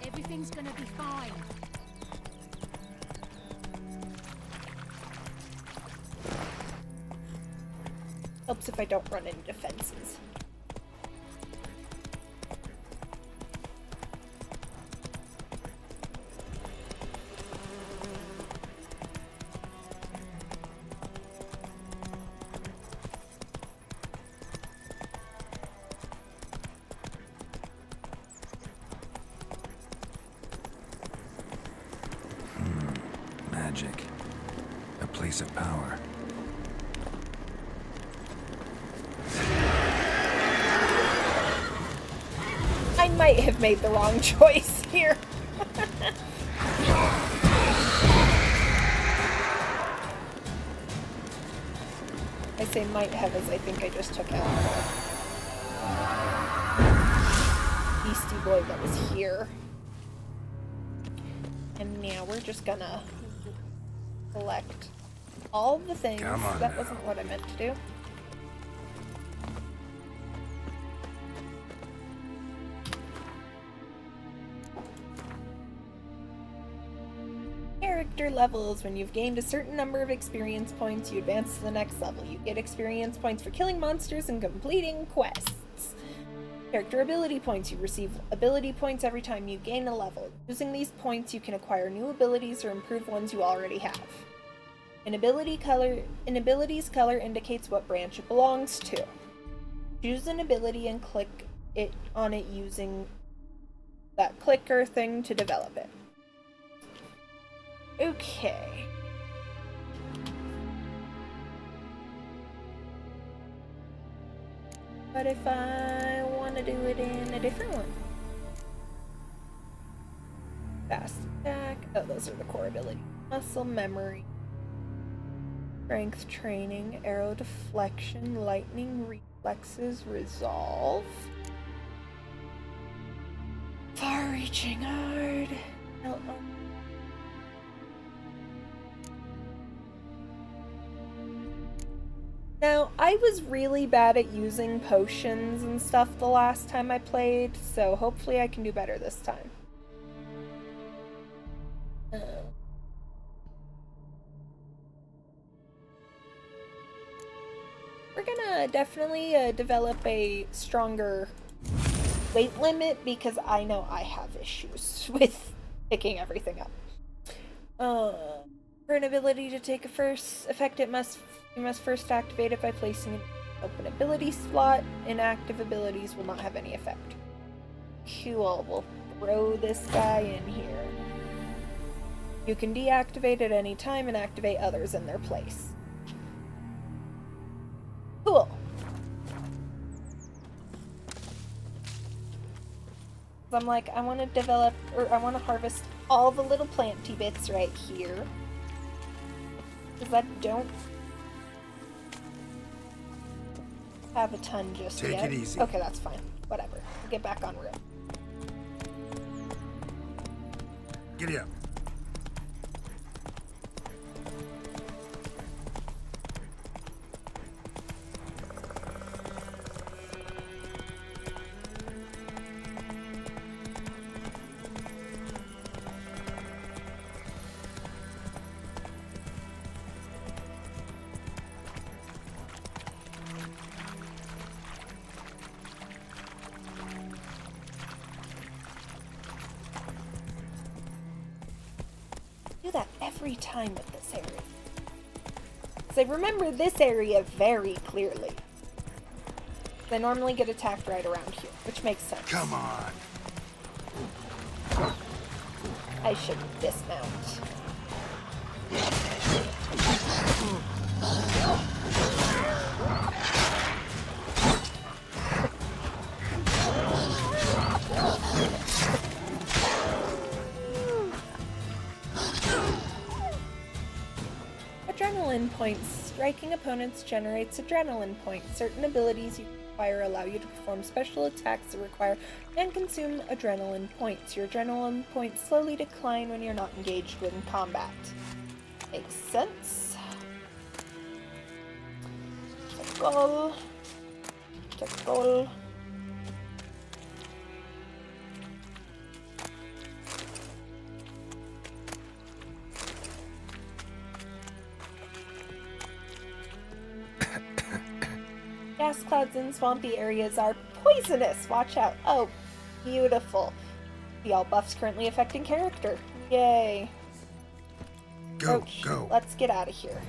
Everything's gonna be fine. Helps if I don't run into defenses. Magic. A place of power. I might have made the wrong choice here. I say might have as I think I just took out the beastie boy that was here. And now we're just gonna collect all the things. Come on That now. wasn't what I meant to do. Character levels. When you've gained a certain number of experience points, you advance to the next level. You get experience points for killing monsters and completing quests. Character ability points. You receive ability points every time you gain a level. Using these points, you can acquire new abilities or improve ones you already have. An ability's color indicates what branch it belongs to. Choose an ability and click on it using that clicker thing to develop it. Okay. But if I want to do it in a different one? Fast attack. Oh, those are the core abilities. Muscle memory. Strength training. Arrow deflection. Lightning reflexes. Resolve. Far-reaching hard. Now, I was really bad at using potions and stuff the last time I played, so hopefully I can do better this time. We're gonna definitely develop a stronger weight limit because I know I have issues with picking everything up. For an ability to take a first effect, you must first activate it by placing an open ability slot. Inactive abilities will not have any effect. Cool, we'll throw this guy in here. You can deactivate at any time and activate others in their place. Cool. I'm like, I want to develop, or I want to harvest all the little planty bits right here. Because I don't have a ton just yet. Take it easy. Okay, that's fine. Whatever. We'll get back on route. Giddy up. That every time with this area. Because I remember this area very clearly. I normally get attacked right around here, which makes sense. Come on. I should dismount. Adrenaline points. Striking opponents generates adrenaline points. Certain abilities you acquire allow you to perform special attacks that require and consume adrenaline points. Your adrenaline points slowly decline when you're not engaged in combat. Makes sense. Goal. Goal. Gas clouds in swampy areas are poisonous. Watch out. Oh, beautiful. The all buffs currently affecting character. Yay. Go, go. Let's get out of here.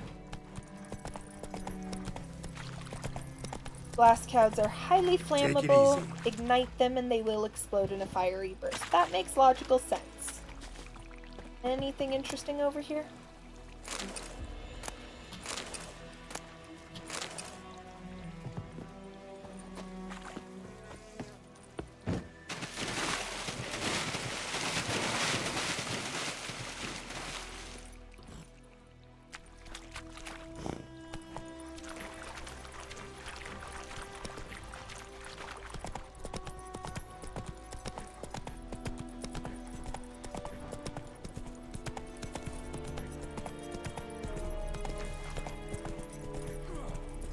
Blast clouds are highly flammable. Ignite them and they will explode in a fiery burst. That makes logical sense. Anything interesting over here?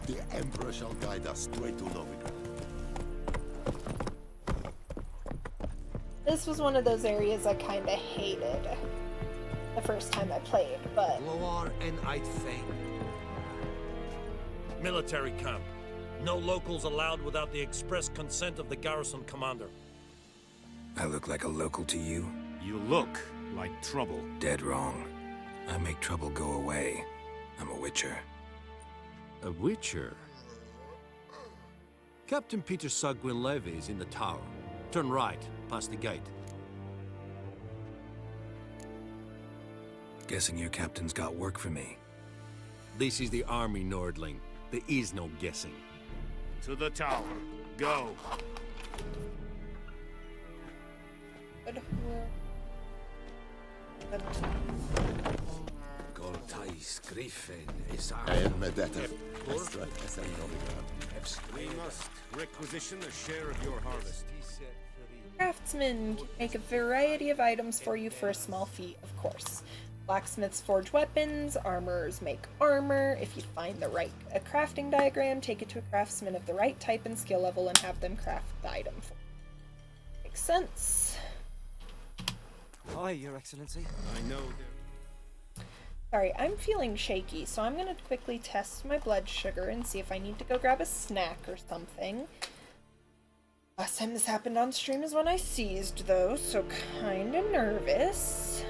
The Emperor shall guide us straight to Novigrad. This was one of those areas I kind of hated the first time I played, but... Loar and Eidfane. Military camp. No locals allowed without the express consent of the garrison commander. I look like a local to you? You look like trouble. Dead wrong. I make trouble go away. I'm a witcher. A witcher? Captain Peter Sagwin Levy is in the tower. Turn right, past the gate. Guessing your captain's got work for me. This is the army, Nordling. There is no guessing. To the tower. Go. Goltais Griffin is We must requisition a share of your harvest. Craftsmen can make a variety of items for you for a small fee, of course. Blacksmiths forge weapons, armorers make armor. If you find a crafting diagram, take it to a craftsman of the right type and skill level and have them craft the item for you. Makes sense. Hi, Your Excellency. I know Sorry, I'm feeling shaky, so I'm gonna quickly test my blood sugar and see if I need to go grab a snack or something. Last time this happened on stream is when I seized, though, so kinda nervous.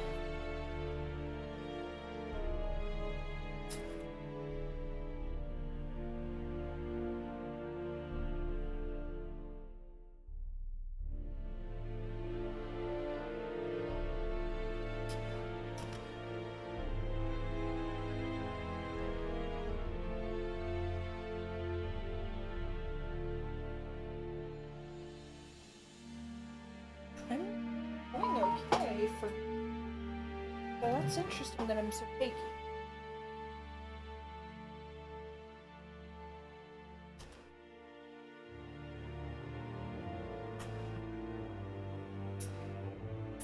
Well, that's interesting that I'm so shaky.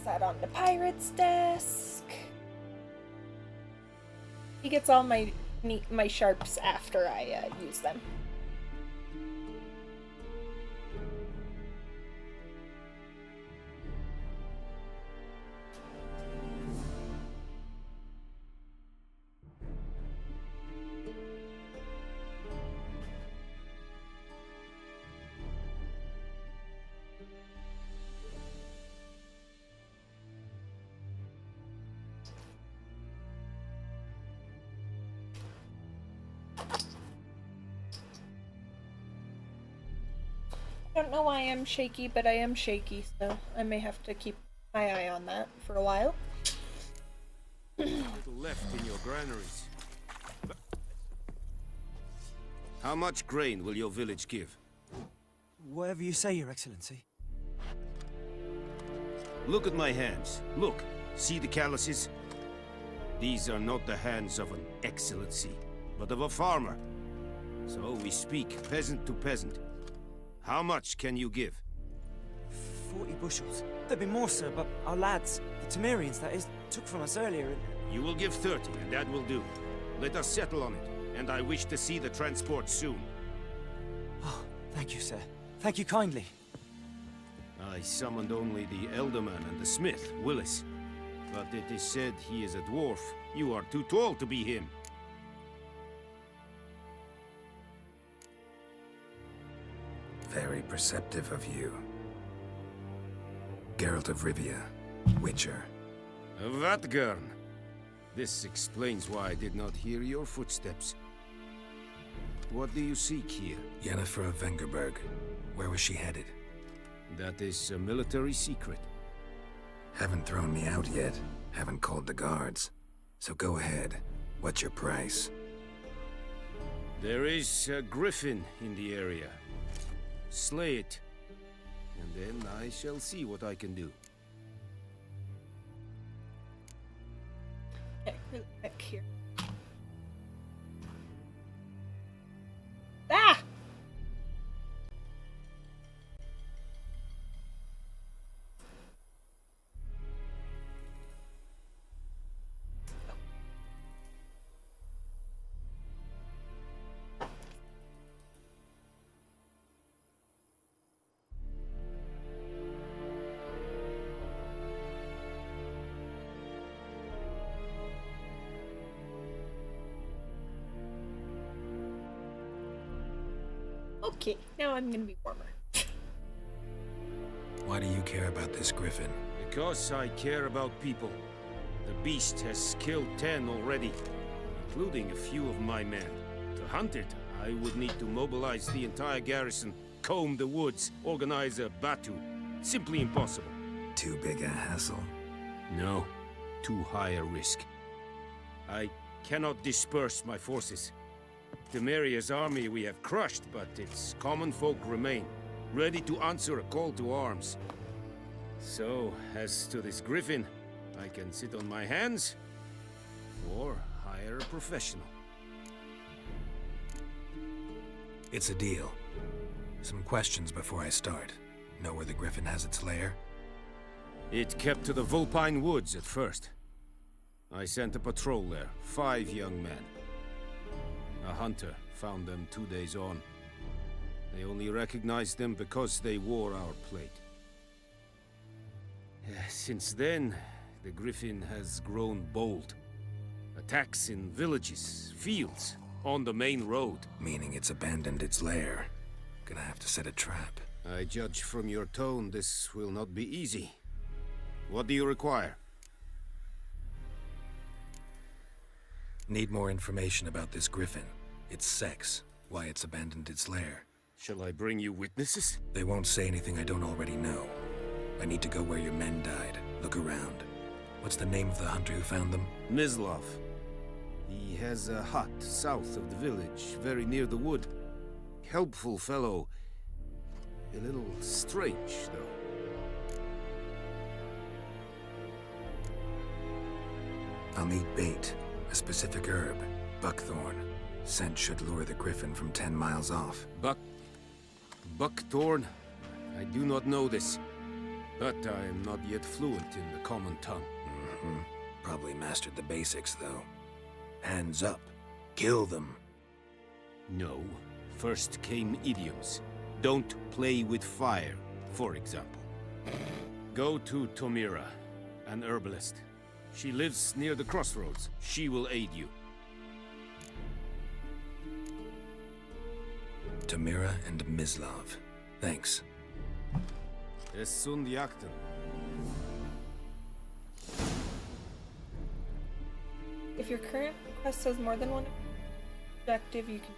Sat on the pirate's desk. He gets all my sharps after I use them. I don't know why I'm shaky, but I am shaky, so I may have to keep my eye on that for a while. Little left in your granaries. How much grain will your village give? Whatever you say, Your Excellency. Look at my hands. Look. See the calluses? These are not the hands of an excellency, but of a farmer. So we speak peasant to peasant. How much can you give? 40 bushels. There'd be more, sir, but our lads, the Temerians, that is, took from us earlier and... You will give 30, and that will do. Let us settle on it, and I wish to see the transport soon. Oh, thank you, sir. Thank you kindly. I summoned only the Elderman and the smith, Willis. But it is said he is a dwarf. You are too tall to be him. Very perceptive of you. Geralt of Rivia, Witcher. Vatgern. This explains why I did not hear your footsteps. What do you seek here? Yennefer of Vengerberg. Where was she headed? That is a military secret. Haven't thrown me out yet. Haven't called the guards. So go ahead. What's your price? There is a griffin in the area. Slay it, and then I shall see what I can do. Okay, really quick here. Ah! Okay, now I'm gonna be warmer. Why do you care about this griffin? Because I care about people. The beast has killed 10 already, including a few of my men. To hunt it, I would need to mobilize the entire garrison, comb the woods, organize a batu. Simply impossible. Too big a hassle? No, too high a risk. I cannot disperse my forces. Temeria's army we have crushed, but its common folk remain. ready to answer a call to arms. So, as to this griffin, I can sit on my hands, or hire a professional. It's a deal. Some questions before I start. Know where the griffin has its lair? It kept to the Vulpine Woods at first. I sent a patrol there, 5 young men. A hunter found them 2 days on. They only recognized them because they wore our plate. Since then, the griffin has grown bold. Attacks in villages, fields, on the main road. Meaning it's abandoned its lair. Gonna have to set a trap. I judge from your tone this will not be easy. What do you require? Need more information about this griffin. Its sex, why it's abandoned its lair. Shall I bring you witnesses? They won't say anything I don't already know. I need to go where your men died. Look around. What's the name of the hunter who found them? Mislav. He has a hut south of the village, very near the wood. Helpful fellow. A little strange, though. I'll need bait. A specific herb. Buckthorn. Scent should lure the griffin from 10 miles off. Buckthorn? I do not know this. But I am not yet fluent in the common tongue. Probably mastered the basics, though. Hands up. Kill them. No. First came idioms. Don't play with fire, for example. Go to Tomira, an herbalist. She lives near the crossroads. She will aid you. Tomira and Mislav. Thanks. Es sunt jakten. If your current quest has more than one objective, you can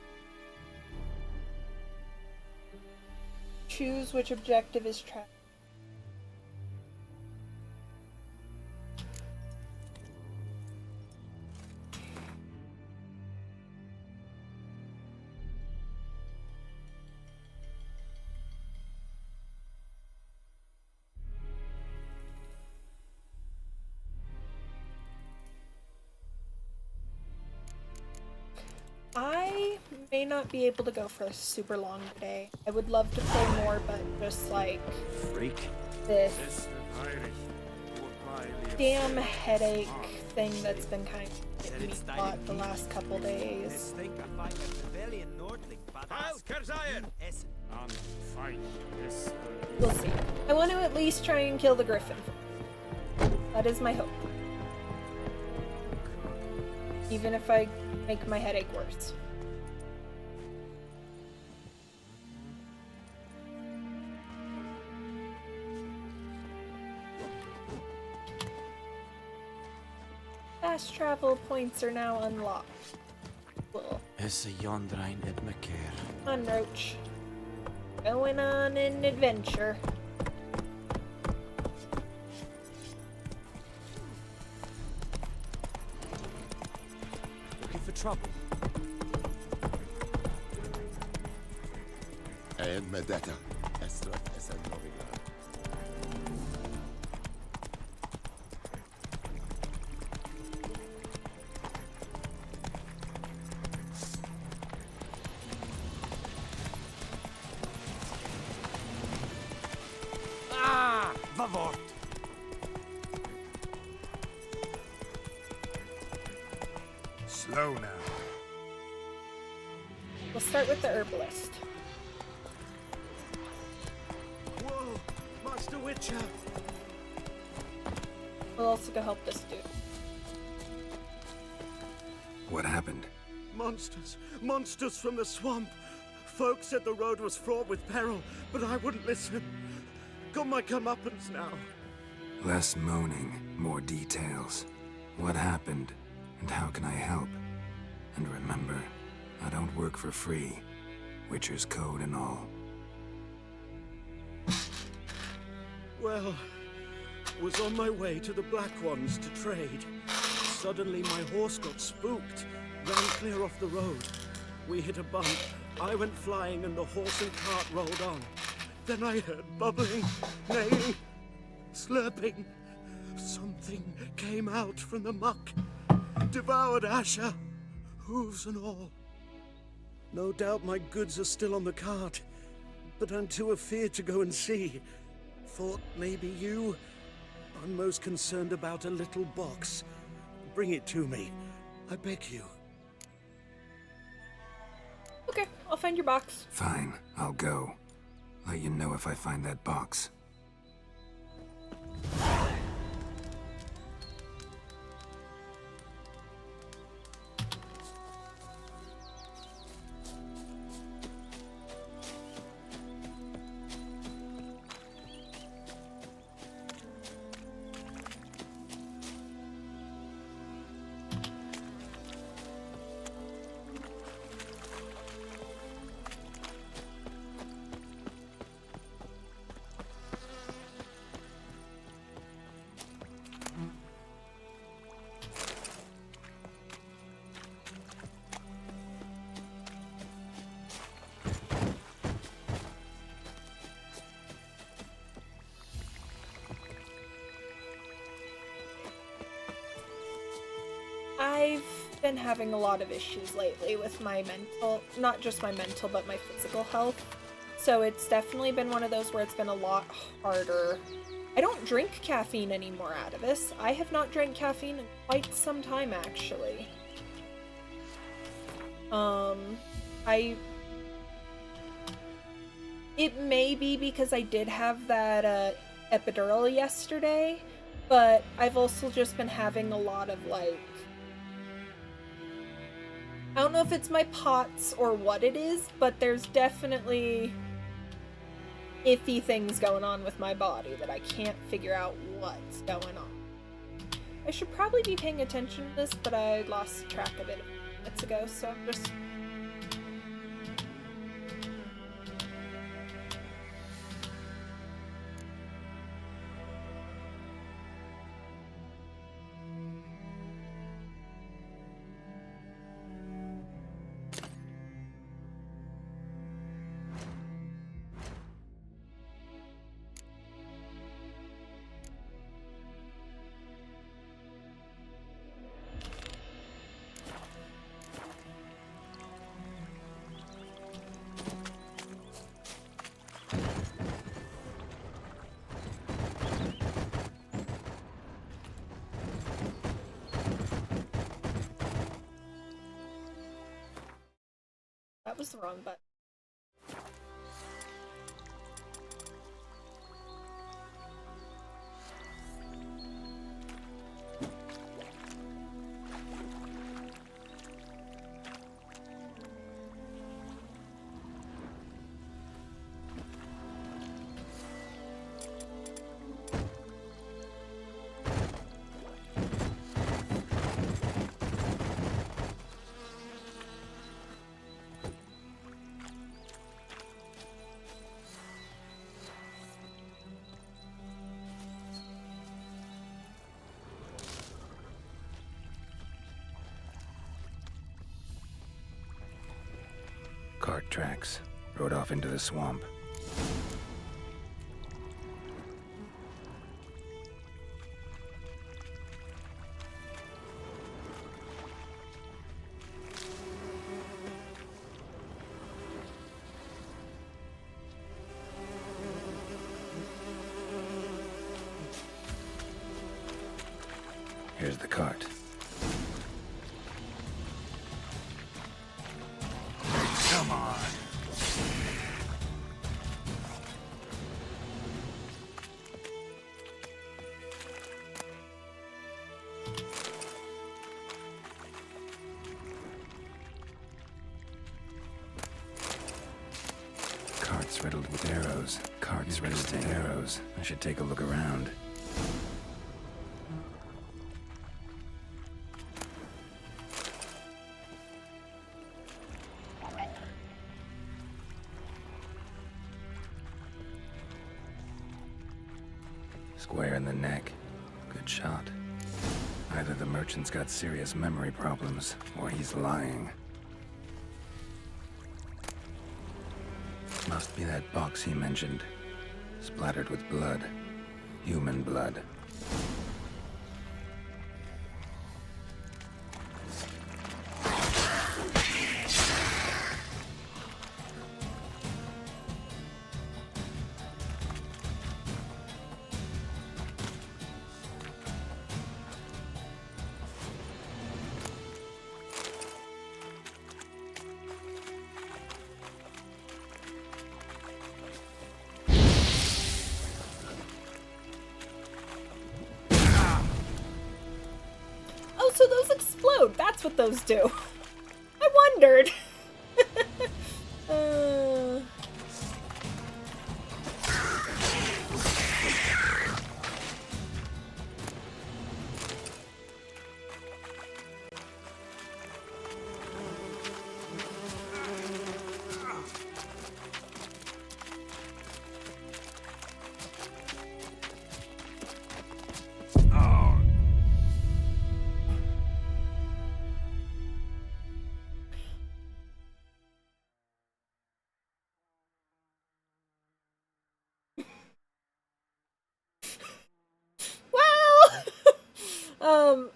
choose which objective is tracked. I may not be able to go for a super long day. I would love to play more, but just like Freak. this damn headache thing that's been kind of hitting me a lot the last couple days. We'll see. I want to at least try and kill the griffin. That is my hope. Even if I make my headache worse. Fast travel points are now unlocked. Cool. Essa Yondrain et Macaire. On Roach. Going on an adventure. Looking for trouble? And Medetta. Estra es el Novigrad. Ah! Vavort! Slow now. We'll start with the herbalist. Whoa! Master Witcher! We'll also go help this dude. What happened? Monsters! Monsters from the swamp! Folk said the road was fraught with peril, but I wouldn't listen. Got my comeuppance now. Less moaning, more details. What happened, and how can I help? And remember, I don't work for free. Witcher's code and all. Well, was on my way to the Black Ones to trade. Suddenly my horse got spooked, ran clear off the road. We hit a bump, I went flying and the horse and cart rolled on. Then I heard bubbling, neighing, slurping. Something came out from the muck, devoured Asher, hooves and all. No doubt my goods are still on the cart, but I'm too afeard to go and see. Thought maybe you. I'm most concerned about a little box. Bring it to me, I beg you. Okay, I'll find your box. Fine, I'll go. Let you know if I find that box. I've been having a lot of issues lately with my mental, not just my mental, but my physical health. So it's definitely been one of those where it's been a lot harder. I don't drink caffeine anymore, Atavis. I have not drank caffeine in quite some time, actually. It may be because I did have that epidural yesterday, but I've also just been having a lot of, like, I don't know if it's my POTS or what it is, but there's definitely iffy things going on with my body that I can't figure out what's going on. I should probably be paying attention to this, but I lost track of it minutes ago, so I'm just... That was the wrong button. Cart tracks. Rode off into the swamp. Here's the cart. Come on. Cart's riddled with arrows. Cart's riddled with arrows. I should take a look around. Square in the neck. Good shot. Either the merchant's got serious memory problems, or he's lying. Must be that box he mentioned. splattered with blood. Human blood. Oh, so those explode. That's what those do. I wondered.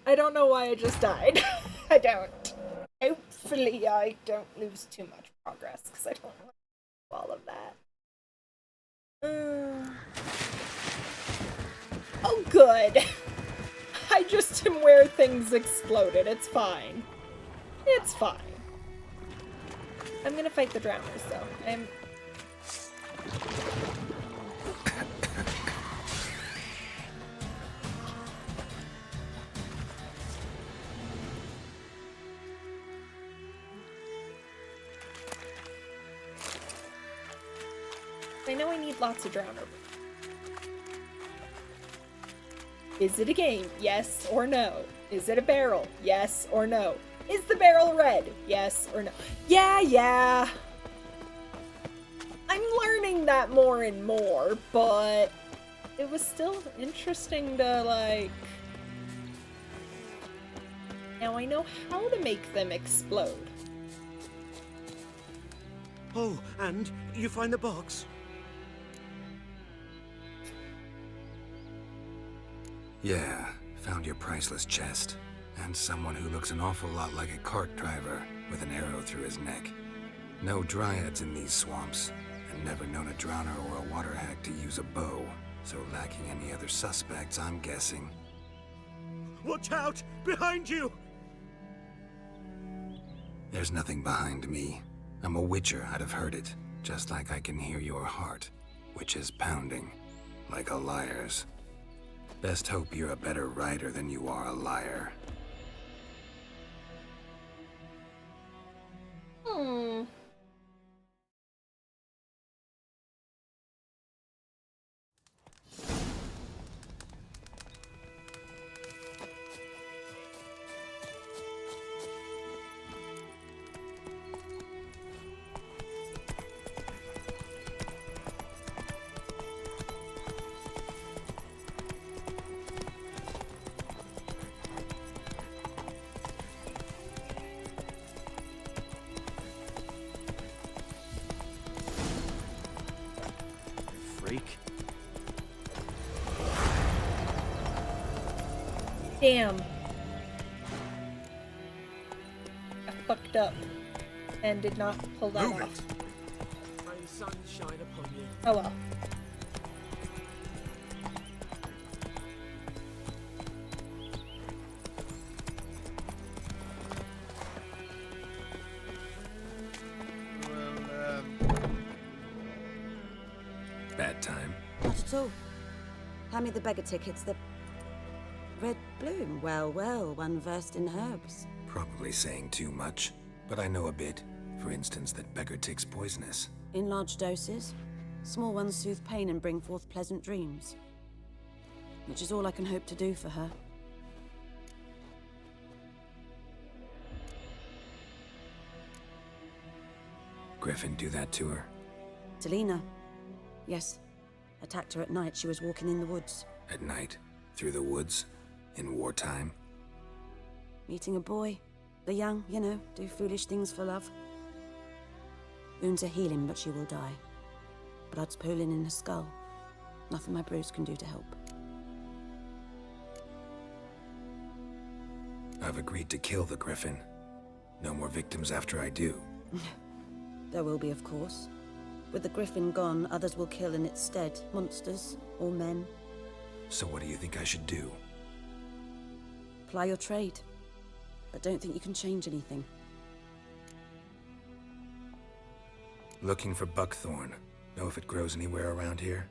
I don't know why I just died. I don't. Hopefully I don't lose too much progress, because I don't want to do all of that. Oh, good. I just am where things exploded. It's fine. It's fine. I'm gonna fight the drowners, though. I know I need lots of drowner. Is it a game? Yes or no? Is it a barrel? Yes or no? Is the barrel red? Yes or no? Yeah. I'm learning that more and more, but it was still interesting to, like... Now I know how to make them explode. Oh, and you find the box? Yeah, found your priceless chest. And someone who looks an awful lot like a cart driver with an arrow through his neck. No dryads in these swamps, and never known a drowner or a water hag to use a bow. So lacking any other suspects, I'm guessing. Watch out! Behind you! There's nothing behind me. I'm a witcher, I'd have heard it. Just like I can hear your heart, which is pounding, like a liar's. Best hope you're a better rider than you are a liar. Damn. I fucked up and did not pull that off. May the sun shine upon you. Oh well. Bad time. Not at all. Hand me the beggar tickets, the red bloom. Well, one versed in herbs. Probably saying too much, but I know a bit. For instance, that beggar tick's poisonous. In large doses. Small ones soothe pain and bring forth pleasant dreams. Which is all I can hope to do for her. Griffin do that to her? Selena. Yes. Attacked her at night. She was walking in the woods. At night? Through the woods? In wartime? Meeting a boy. The young, you know, do foolish things for love. Wounds are healing, but she will die. Blood's pooling in her skull. Nothing my bros can do to help. I've agreed to kill the Griffin. No more victims after I do. There will be, of course. With the Griffin gone, others will kill in its stead. Monsters or men. So what do you think I should do? Ply your trade. But don't think you can change anything. Looking for buckthorn. Know if it grows anywhere around here?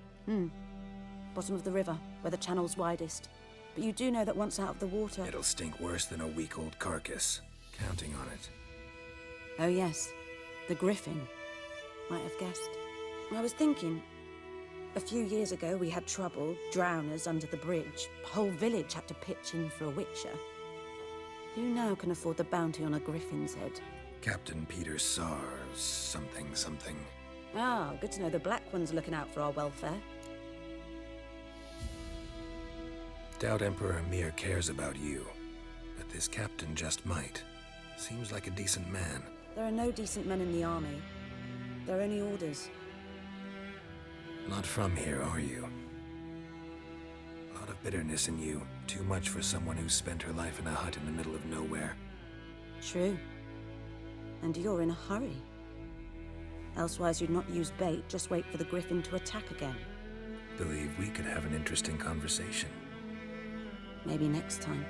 Bottom of the river, where the channel's widest. But you do know that once out of the water... It'll stink worse than a week-old carcass. Counting on it. Oh yes, the Griffin. Might have guessed. I was thinking... A few years ago we had trouble, drowners under the bridge. The whole village had to pitch in for a witcher. Who now can afford the bounty on a Griffin's head? Captain Peter Sars, something. Ah, good to know the Black One's looking out for our welfare. Doubt Emperor Emir cares about you. But this captain just might. Seems like a decent man. There are no decent men in the army. There are only orders. Not from here, are you? A lot of bitterness in you. Too much for someone who's spent her life in a hut in the middle of nowhere. True. And you're in a hurry. Elsewise you'd not use bait, just wait for the Griffin to attack again. Believe we could have an interesting conversation. Maybe next time.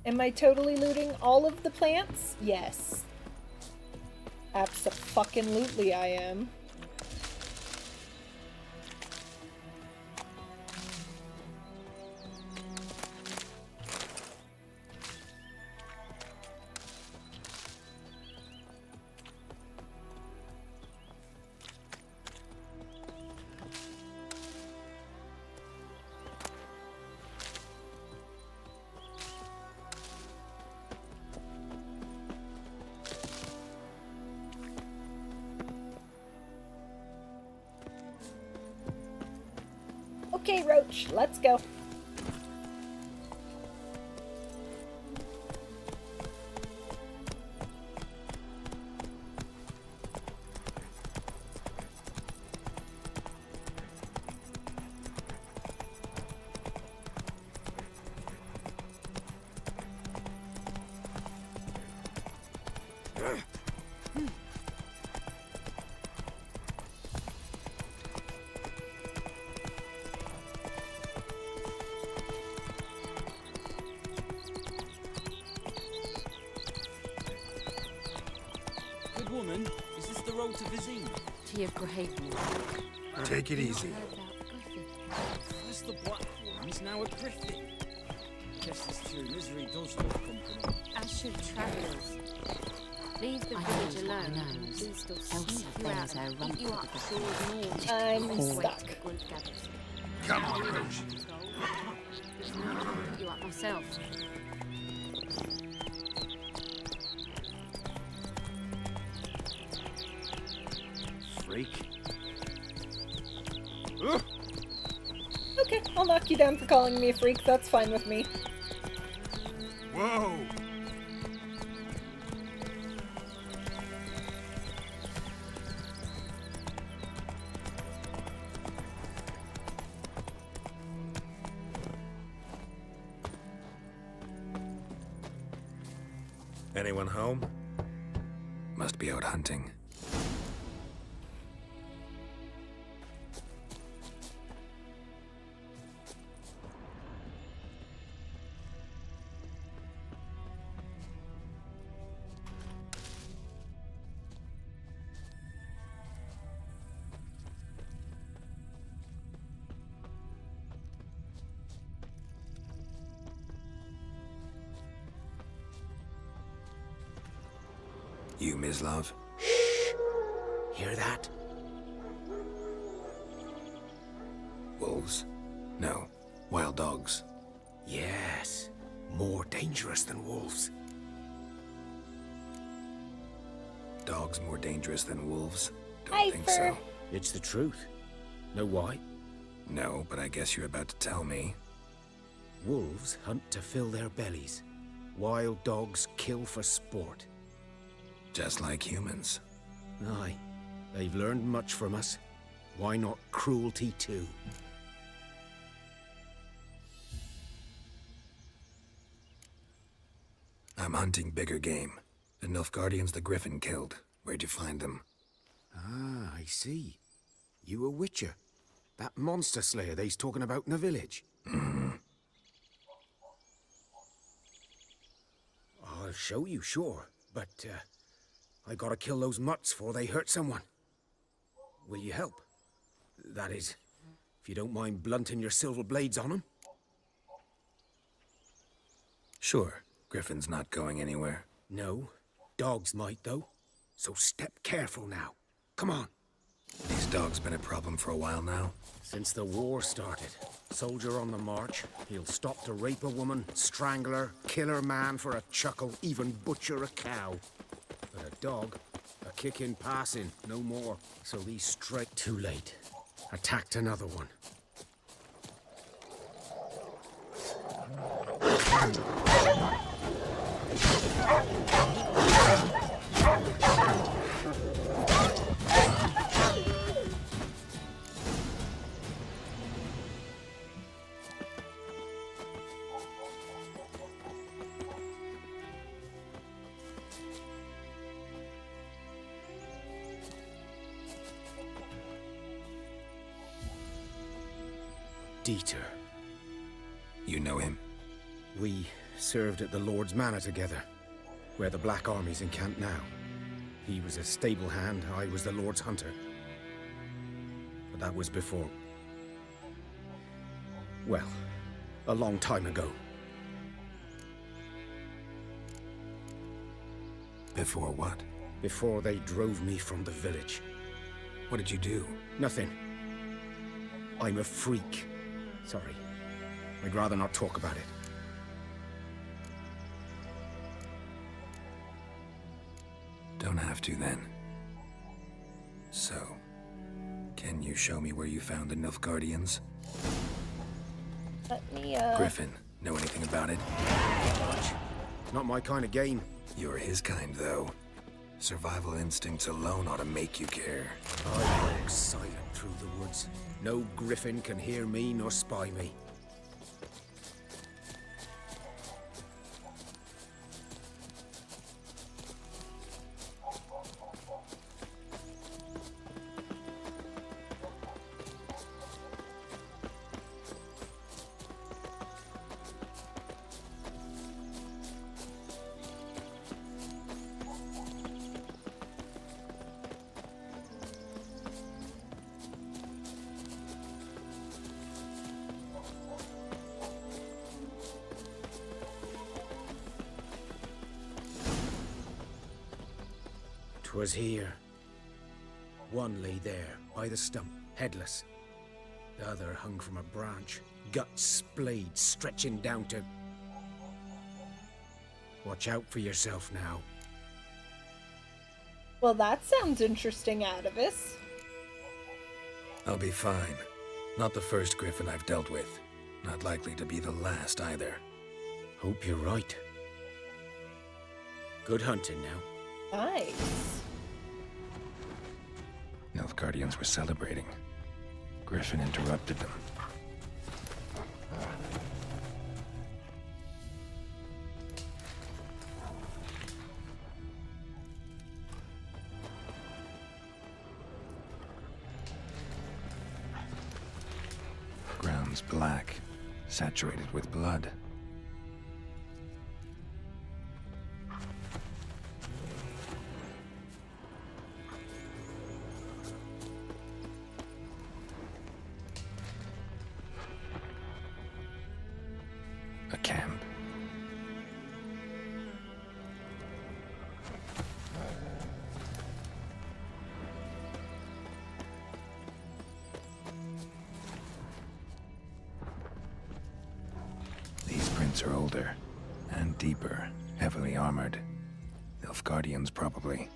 Am I totally looting all of the plants? Yes. Abso-fucking-lutely I am. Okay, Roach, let's go. Woman, is this the road to Vizine? To your grave, Take it easy. First the Black Ones, now a Griffin. Guess it's true, misery does love company. As should travellers. Leave the village alone, and the beast will sneak you out and eat you up shore north. I'm stuck. Come on, Roach. I'll eat you up myself. Freak. Okay, I'll knock you down for calling me a freak. That's fine with me. Whoa! Anyone home? Must be out hunting. You, Mislav? Shh! Hear that? Wolves? No. Wild dogs. Yes. More dangerous than wolves. Dogs more dangerous than wolves? Hi, Don't think Fur. so. It's the truth. Know why? No, but I guess you're about to tell me. Wolves hunt to fill their bellies. Wild dogs kill for sport. Just like humans. Aye. They've learned much from us. Why not cruelty too? I'm hunting bigger game. The Nilfgaardians the Griffin killed. Where'd you find them? Ah, I see. You a witcher. That monster slayer they's talking about in the village. I'll show you, sure. But, I gotta kill those mutts before they hurt someone. Will you help? That is, if you don't mind blunting your silver blades on them. Sure. Griffin's not going anywhere. No. Dogs might, though. So step careful now. Come on. These dogs been a problem for a while now? Since the war started. Soldier on the march. He'll stop to rape a woman, strangle her, kill her man for a chuckle, even butcher a cow. But a dog, a kick in passing, no more. So these straight too late. Attacked another one. Dieter. You know him? We served at the Lord's Manor together, where the Black Army's encamped now. He was a stable hand, I was the Lord's hunter. But that was before... well, a long time ago. Before what? Before they drove me from the village. What did you do? Nothing. I'm a freak. Sorry. I'd rather not talk about it. Don't have to, then. So, can you show me where you found the Nilfgaardians? Let me, Griffin, know anything about it? Not my kind of game. You're his kind, though. Survival instincts alone ought to make you care. I walk silent through the woods. No griffin can hear me nor spy me. Was here. One lay there, by the stump, headless. The other hung from a branch, guts splayed, stretching down to... Watch out for yourself now. Well, that sounds interesting, Atavis. I'll be fine. Not the first Griffin I've dealt with. Not likely to be the last, either. Hope you're right. Good hunting now. Nice. Nilfgaardians were celebrating. Griffin interrupted them. Ground's black, saturated with blood. A camp. These prints are older and deeper, heavily armored. Nilfgaardians, probably.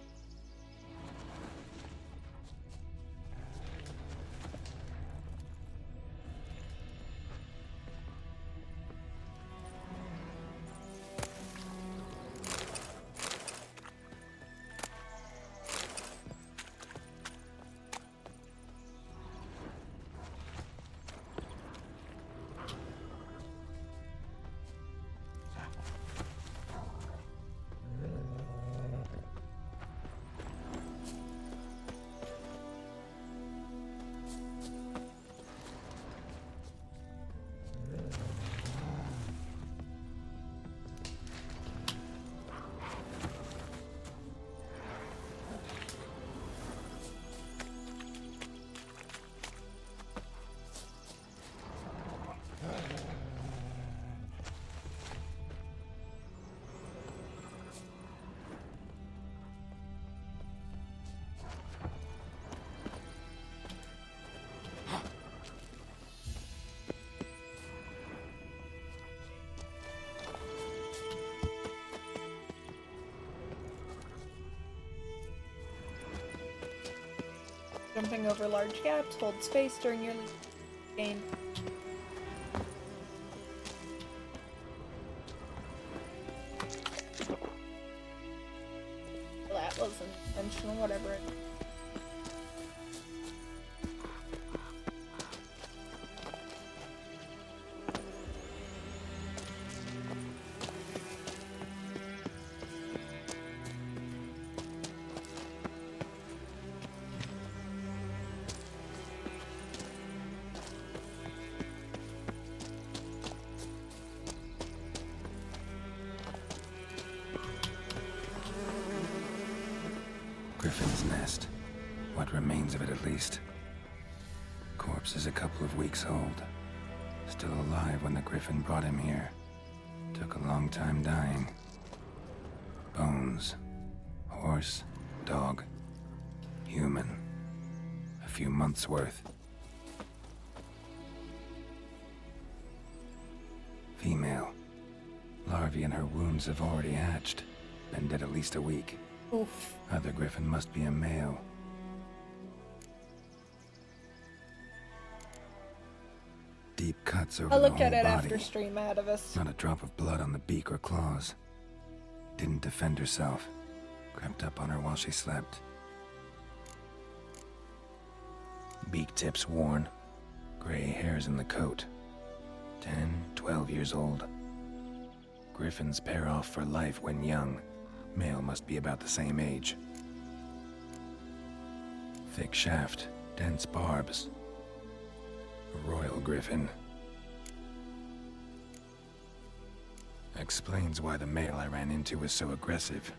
Jumping over large gaps, hold space during your game. That wasn't intentional, whatever it is. Griffin's nest. What remains of it, at least. Corpse is a couple of weeks old. Still alive when the Griffin brought him here. Took a long time dying. Bones. Horse. Dog. Human. A few months' worth. Female. Larvae in her wounds have already hatched. Been dead at least a week. Oof. Other Griffin must be a male. Deep cuts over I'll the look whole at it body. after stream, Atavus. Not a drop of blood on the beak or claws. Didn't defend herself. Crept up on her while she slept. Beak tips worn. Gray hairs in the coat. 10, 12 years old. Griffins pair off for life when young. Male must be about the same age. Thick shaft, dense barbs. A royal griffin. Explains why the male I ran into was so aggressive.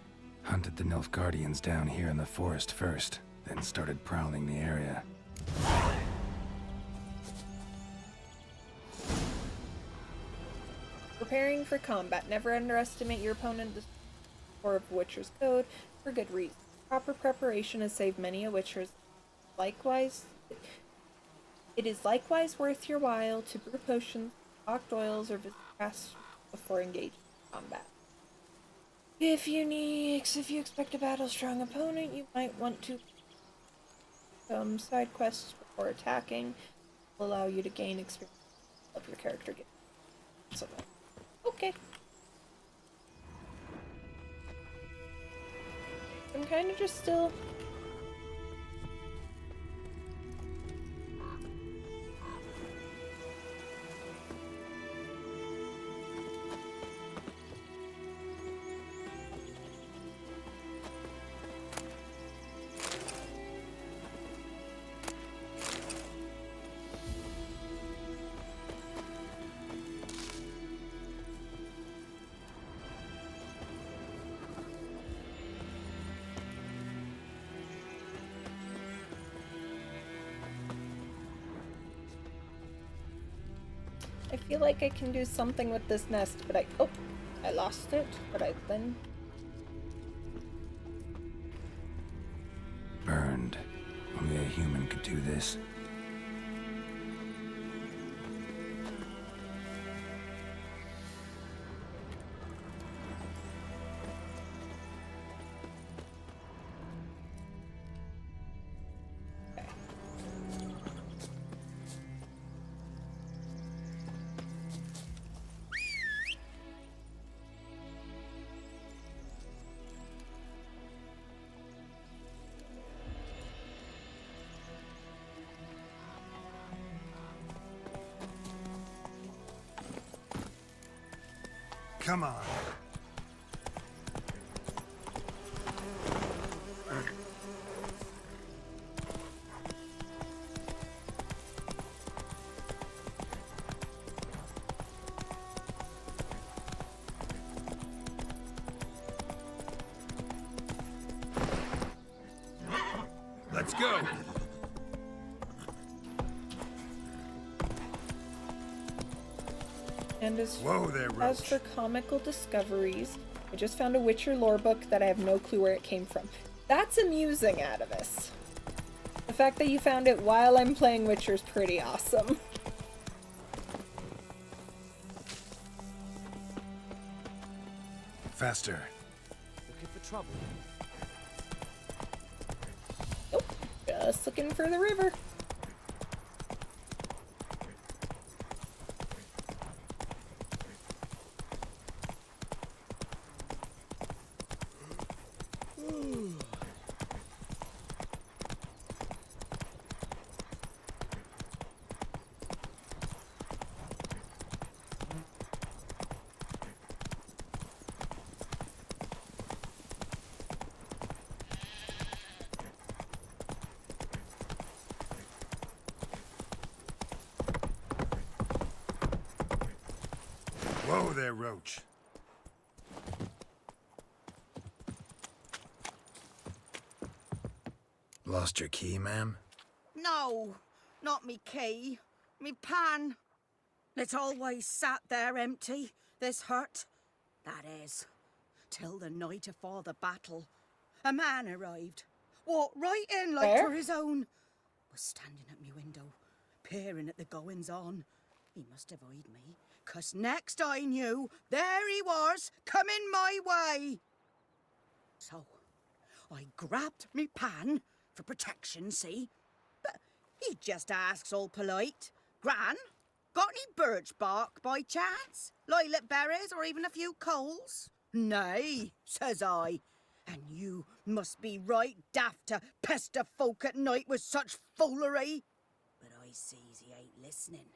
Hunted the Nilfgaardians down here in the forest first, then started prowling the area. Preparing for combat. Never underestimate your opponent or of Witcher's Code for good reason. Proper preparation has saved many a Witcher's. Likewise, it is likewise worth your while to brew potions, concoct oils, or visit castles before engaging in combat. If you expect a battle-strong opponent, you might want to some side quests before attacking. Will allow you to gain experience of your character. So, okay. I'm kind of just still. I feel like I can do something with this nest, but I lost it, but I then... Burned. Only a human could do this. Come on. Let's go. And Whoa there, as for comical discoveries, I just found a Witcher lore book that I have no clue where it came from. That's amusing, Atavus. The fact that you found it while I'm playing Witcher is pretty awesome. Faster. Looking for trouble. Nope. Just looking for the river. Whoa there, Roach. Lost your key, ma'am? No, not me key. Me pan. It's always sat there empty, this hut. That is, till the night afore the battle. A man arrived. Walked right in like Where? for his own. Was standing at me window, peering at the goings-on. He must have eyed me, 'cause next I knew, there he was, coming my way. So, I grabbed me pan, for protection, see? But he just asks all polite, Gran, got any birch bark by chance? Lilac berries or even a few coals? Nay, says I. And you must be right daft to pester folk at night with such foolery. But I sees he ain't listening.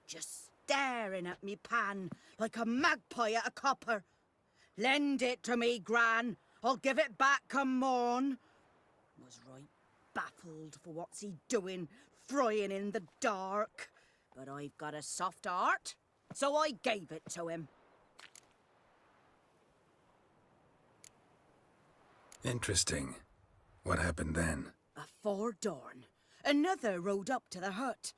Just staring at me pan like a magpie at a copper. Lend it to me, Gran. I'll give it back come morn. Was right baffled for what's he doing, frying in the dark. But I've got a soft heart, so I gave it to him. Interesting. What happened then? Afore dawn, another rode up to the hut.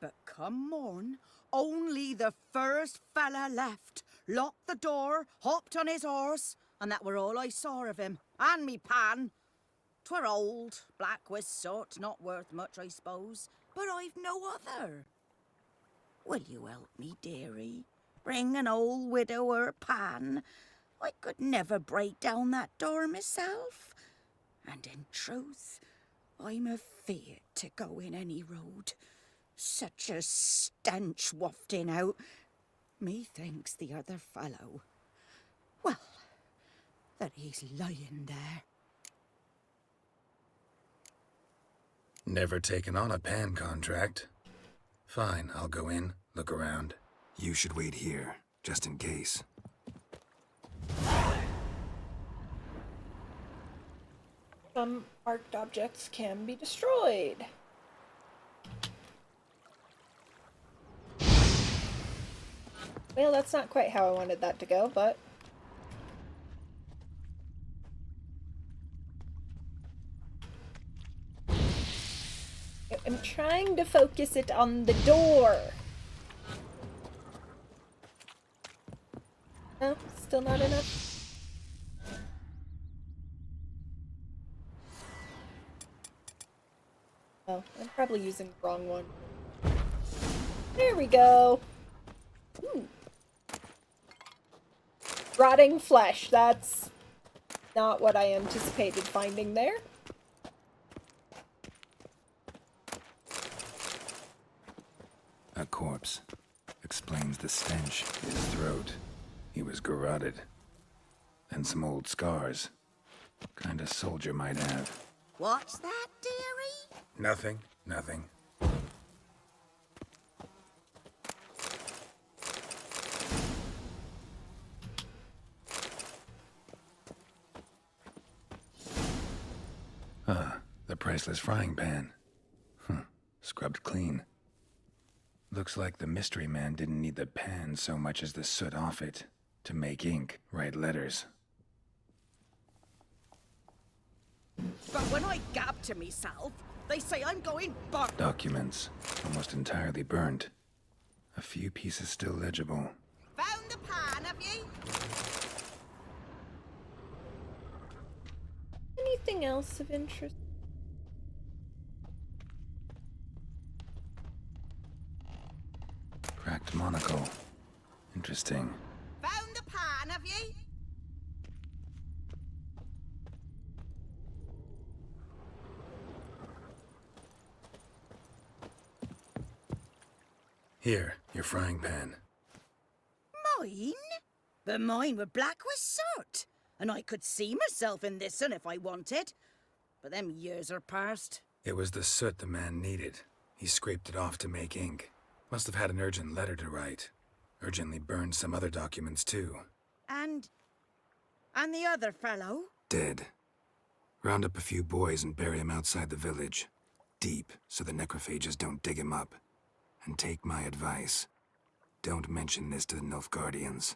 But come morn, only the first fella left, locked the door, hopped on his horse, and that were all I saw of him, and me pan. 'Twere old, black with soot, not worth much, I suppose, but I've no other. Will you help me, dearie? Bring an old widower pan. I could never break down that door myself. And in truth, I'm afeard to go in any road. Such a stench wafting out. Methinks the other fellow, well, that he's lying there. Never taken on a pan contract. Fine, I'll go in, look around. You should wait here, just in case. Some marked objects can be destroyed. Well, that's not quite how I wanted that to go, but... I'm trying to focus it on the door. No, still not enough. Oh, I'm probably using the wrong one. There we go. Ooh. Rotting flesh. That's not what I anticipated finding there. A corpse. Explains the stench in his throat. He was garroted. And some old scars. Kind of soldier might have. What's that, dearie? Nothing. Nothing. Ah, the priceless frying pan. Scrubbed clean. Looks like the mystery man didn't need the pan so much as the soot off it to make ink, write letters. But when I gab to myself, they say I'm going burnt. Documents, almost entirely burnt. A few pieces still legible. Found the pan, have ye? Anything else of interest? Cracked monocle. Interesting. Found the pan, have ye? Here, your frying pan. Mine? But mine were black with soot, and I could see myself in this one if I wanted. But them years are past. It was the soot the man needed. He scraped it off to make ink. Must have had an urgent letter to write. Urgently burned some other documents too. And the other fellow? Dead. Round up a few boys and bury him outside the village. Deep, so the necrophages don't dig him up. And take my advice. Don't mention this to the Nilfgaardians.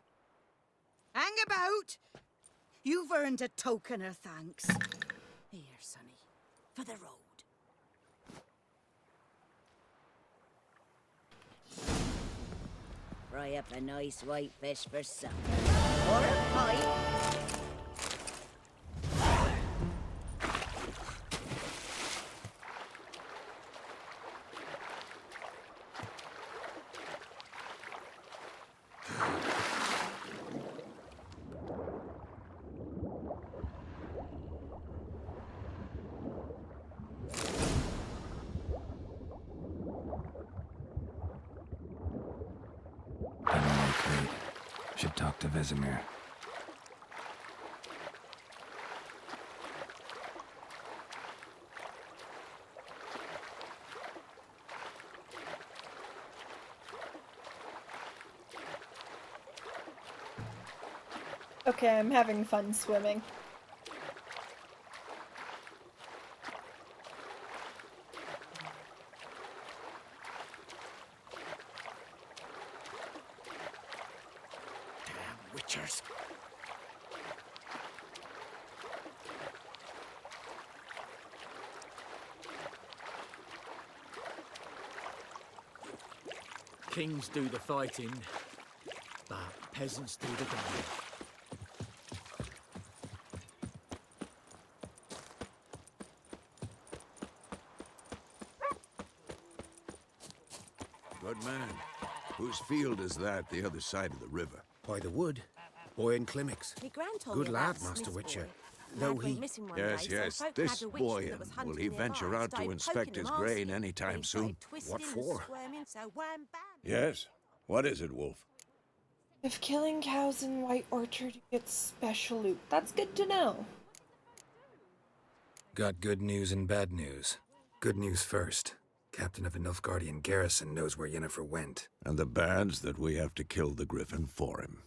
Hang about! You've earned a token of thanks. Here, sonny, for the road. Fry up a nice white fish for supper. Or a pie. Should talk to Vesemir. Okay, I'm having fun swimming. Witchers. Kings do the fighting, but peasants do the gunning. Good man. Whose field is that the other side of the river? By the wood. Boy in Climmix. Me gran told Good me lad, about Master Smith's Witcher. boy. Though Lad he... went missing one Yes, day, so yes. folk This had a witch boy, that was will hunting he nearby venture and out to started inspect poking his them grain arse. anytime They soon? started twisting What and for? squirming, so wham bam. Yes. What is it, Wolf? If killing cows in White Orchard gets special loot, that's good to know. Got good news and bad news. Good news first. Captain of a Nilfgaardian garrison knows where Yennefer went. And the bad's that we have to kill the Griffin for him.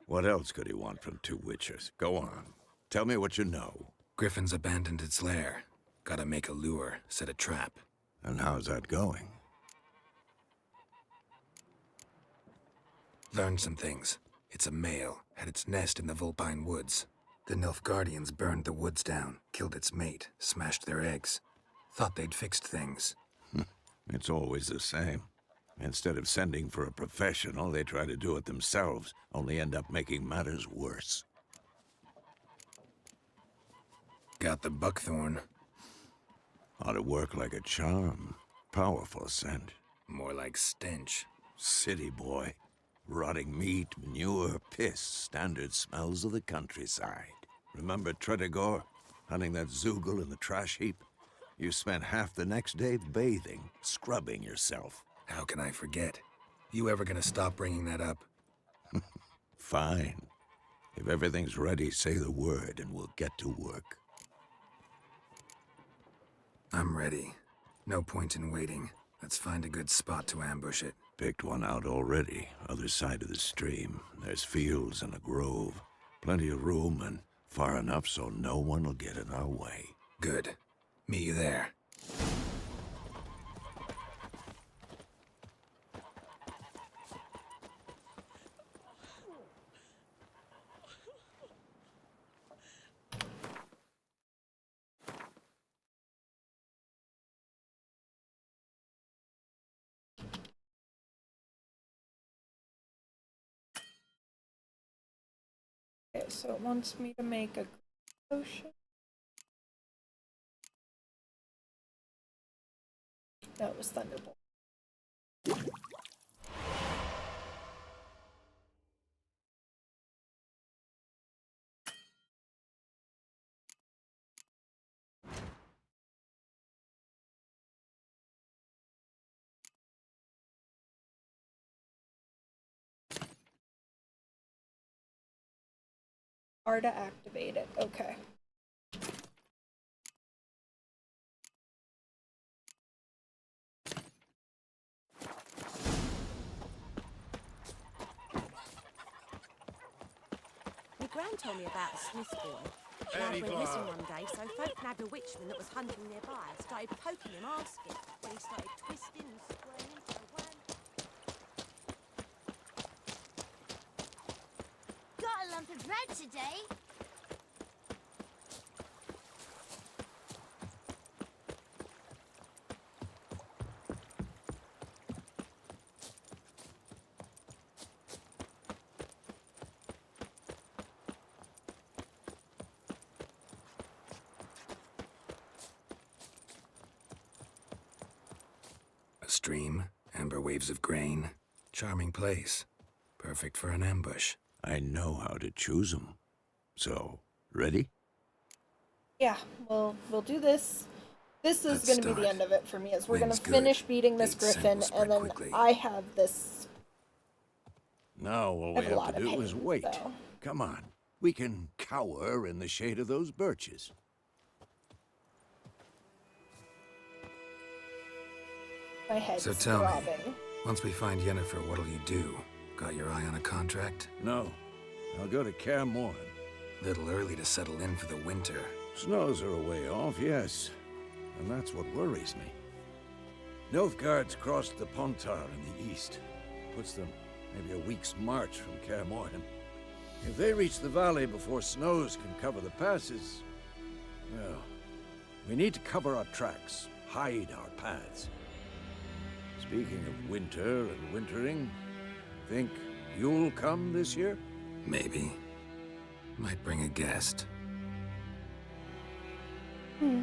What else could he want from two witchers? Go on. Tell me what you know. Griffin's abandoned its lair. Gotta make a lure, set a trap. And how's that going? Learned some things. It's a male, had its nest in the Vulpine Woods. The Nilfgaardians burned the woods down, killed its mate, smashed their eggs. Thought they'd fixed things. It's always the same. Instead of sending for a professional, they try to do it themselves, only end up making matters worse. Got the buckthorn. Ought to work like a charm. Powerful scent. More like stench. City boy. Rotting meat, manure, piss, standard smells of the countryside. Remember Tretogor? Hunting that Zoogle in the trash heap? You spent half the next day bathing, scrubbing yourself. How can I forget? You ever gonna stop bringing that up? Fine. If everything's ready, say the word and we'll get to work. I'm ready. No point in waiting. Let's find a good spot to ambush it. Picked one out already, other side of the stream. There's fields and a grove. Plenty of room and far enough so no one will get in our way. Good. Meet you there. Okay, so it wants me to make a potion. That was Thunderbolt. R to activate it. Okay. My gran told me about a Smith boy. Hey, Lad went Clara. missing one day, so folk nabbed a witchman that was hunting nearby and started poking him asking. When he started twisting and squirming for a worm. Got a lump of bread today. A stream, amber waves of grain. Charming place. Perfect for an ambush. I know how to choose 'em. So, ready? Yeah, we'll do this. This is Let's going to be the start. end of it for me, as we're going Wind's to good. finish beating this Gates griffin, simple, and then spread quickly. I have this. Now all I we have a lot have to of do is pain, wait. so. Come on. We can cower in the shade of those birches. My head's So tell me, throbbing. once we find Yennefer, what'll you do? Got your eye on a contract? No. I'll go to Kaer Morhen. Little early to settle in for the winter. Snows are a way off, yes. And that's what worries me. Nilfgaard's crossed the Pontar in the east. Puts them maybe a week's march from Kaer Morhen. If they reach the valley before snows can cover the passes, well, we need to cover our tracks, hide our paths. Speaking of winter and wintering, think you'll come this year? Maybe. Might bring a guest. Hear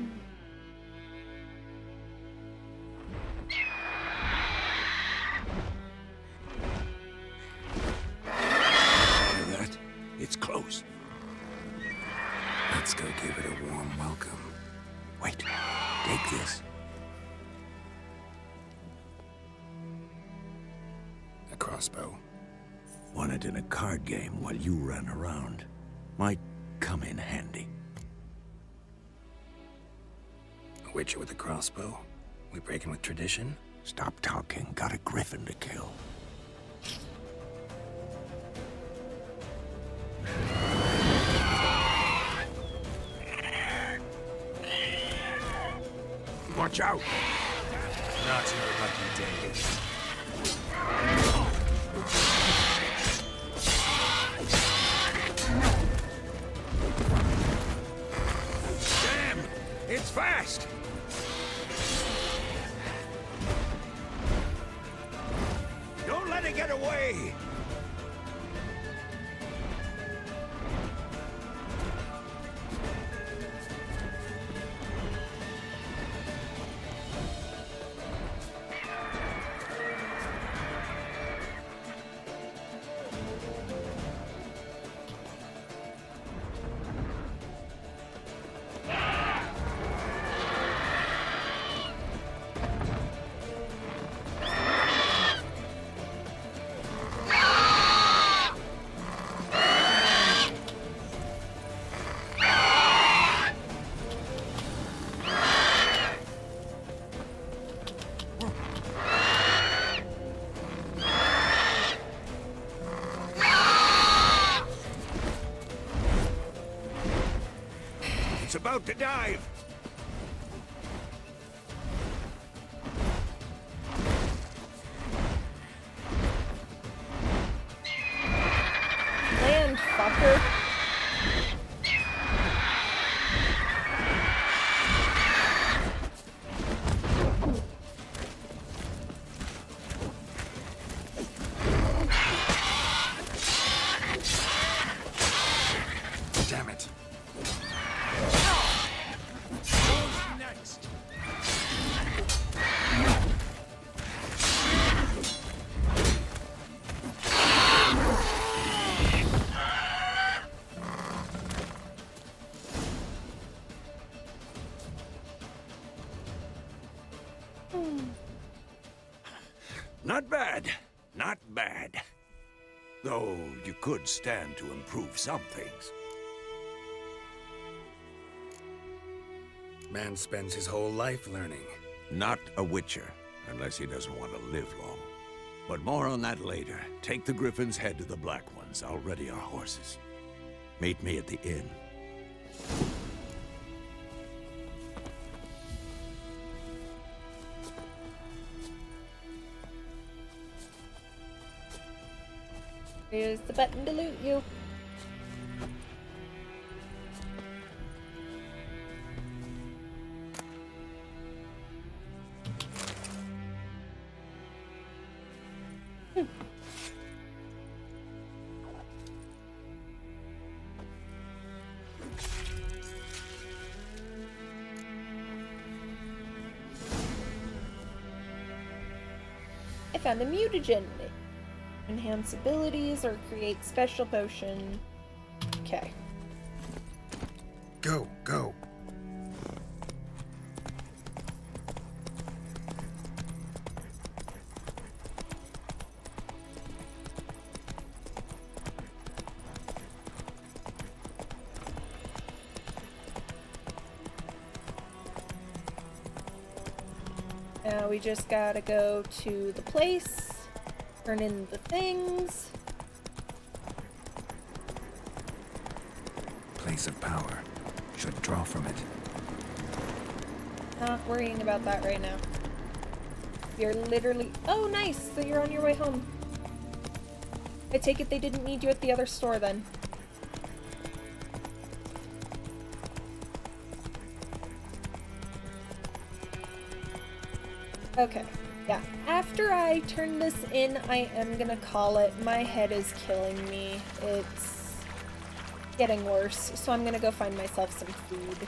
that? It's close. Let's go give it a warm welcome. Wait, take this. A crossbow. Won it in a card game while you ran around. Might come in handy. A witcher with a crossbow? We breaking with tradition? Stop talking. Got a griffin to kill. Watch out! Not your lucky days. Damn! It's fast! Don't let it get away! It's about to dive! Land, fucker. Damn it. Next. Not bad. Not bad. Though you could stand to improve some things. Man spends his whole life learning. Not a witcher, unless he doesn't want to live long. But more on that later. Take the Griffin's head to the Black Ones. I'll ready our horses. Meet me at the inn. Here's the button to loot you. I found a mutagen. Enhance abilities or create special potion. Okay. Go, go. Now we just gotta go to the place. Turn in the things. Place of power. Should draw from it. Not worrying about that right now. You're literally... Oh, nice! So you're on your way home. I take it they didn't need you at the other store then. Okay. Yeah, after I turn this in, I am gonna call it. My head is killing me. It's getting worse, so I'm gonna go find myself some food.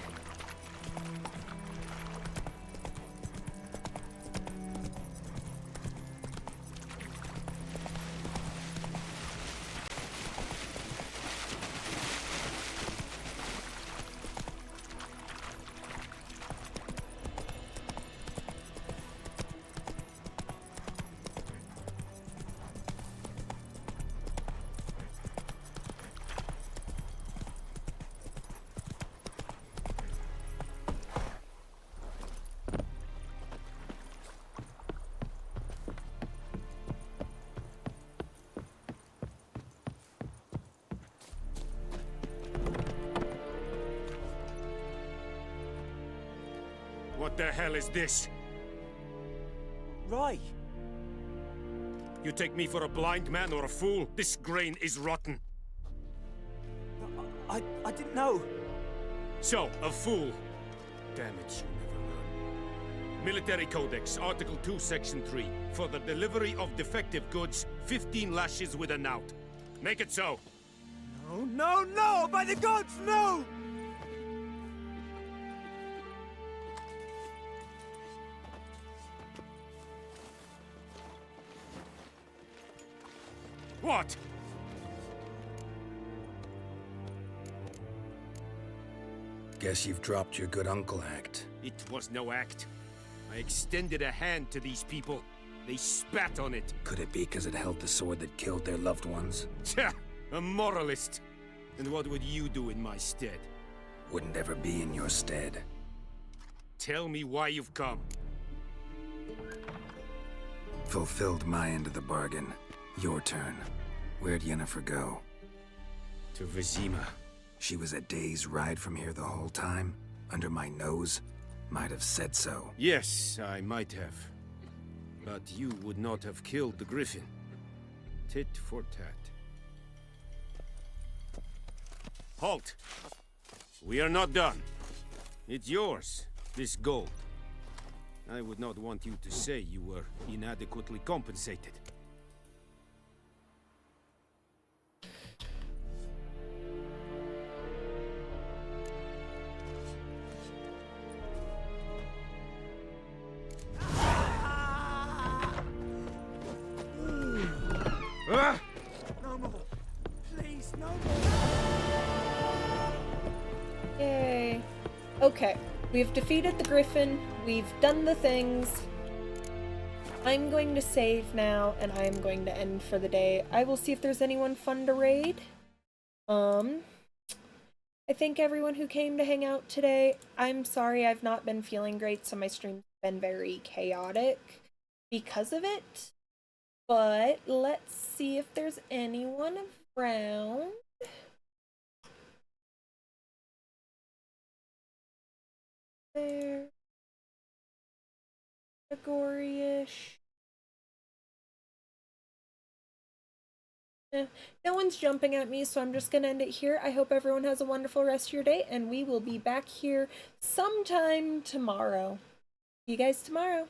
What the hell is this? Rye! You take me for a blind man or a fool? This grain is rotten. I didn't know. So, a fool. Damn it, you never learn. Military Codex, Article 2, Section 3. For the delivery of defective goods, 15 lashes with a knout. Make it so. No, no, no! By the gods, no! What? Guess you've dropped your good uncle act. It was no act. I extended a hand to these people. They spat on it. Could it be because it held the sword that killed their loved ones? Tja, a moralist. And what would you do in my stead? Wouldn't ever be in your stead. Tell me why you've come. Fulfilled my end of the bargain. Your turn. Where'd Yennefer go? To Vizima. She was a day's ride from here the whole time? Under my nose? Might have said so. Yes, I might have. But you would not have killed the Griffin. Tit for tat. Halt! We are not done. It's yours, this gold. I would not want you to say you were inadequately compensated. No more. Please, no more. Yay. Okay, we've defeated the Griffin, we've done the things. I'm going to save now, and I am going to end for the day. I will see if there's anyone fun to raid. I I thank everyone who came to hang out today. I'm sorry I've not been feeling great, so my stream's been very chaotic because of it. But let's see if there's anyone around. There. Gregorius. No one's jumping at me, so I'm just gonna end it here. I hope everyone has a wonderful rest of your day, and we will be back here sometime tomorrow. See you guys tomorrow.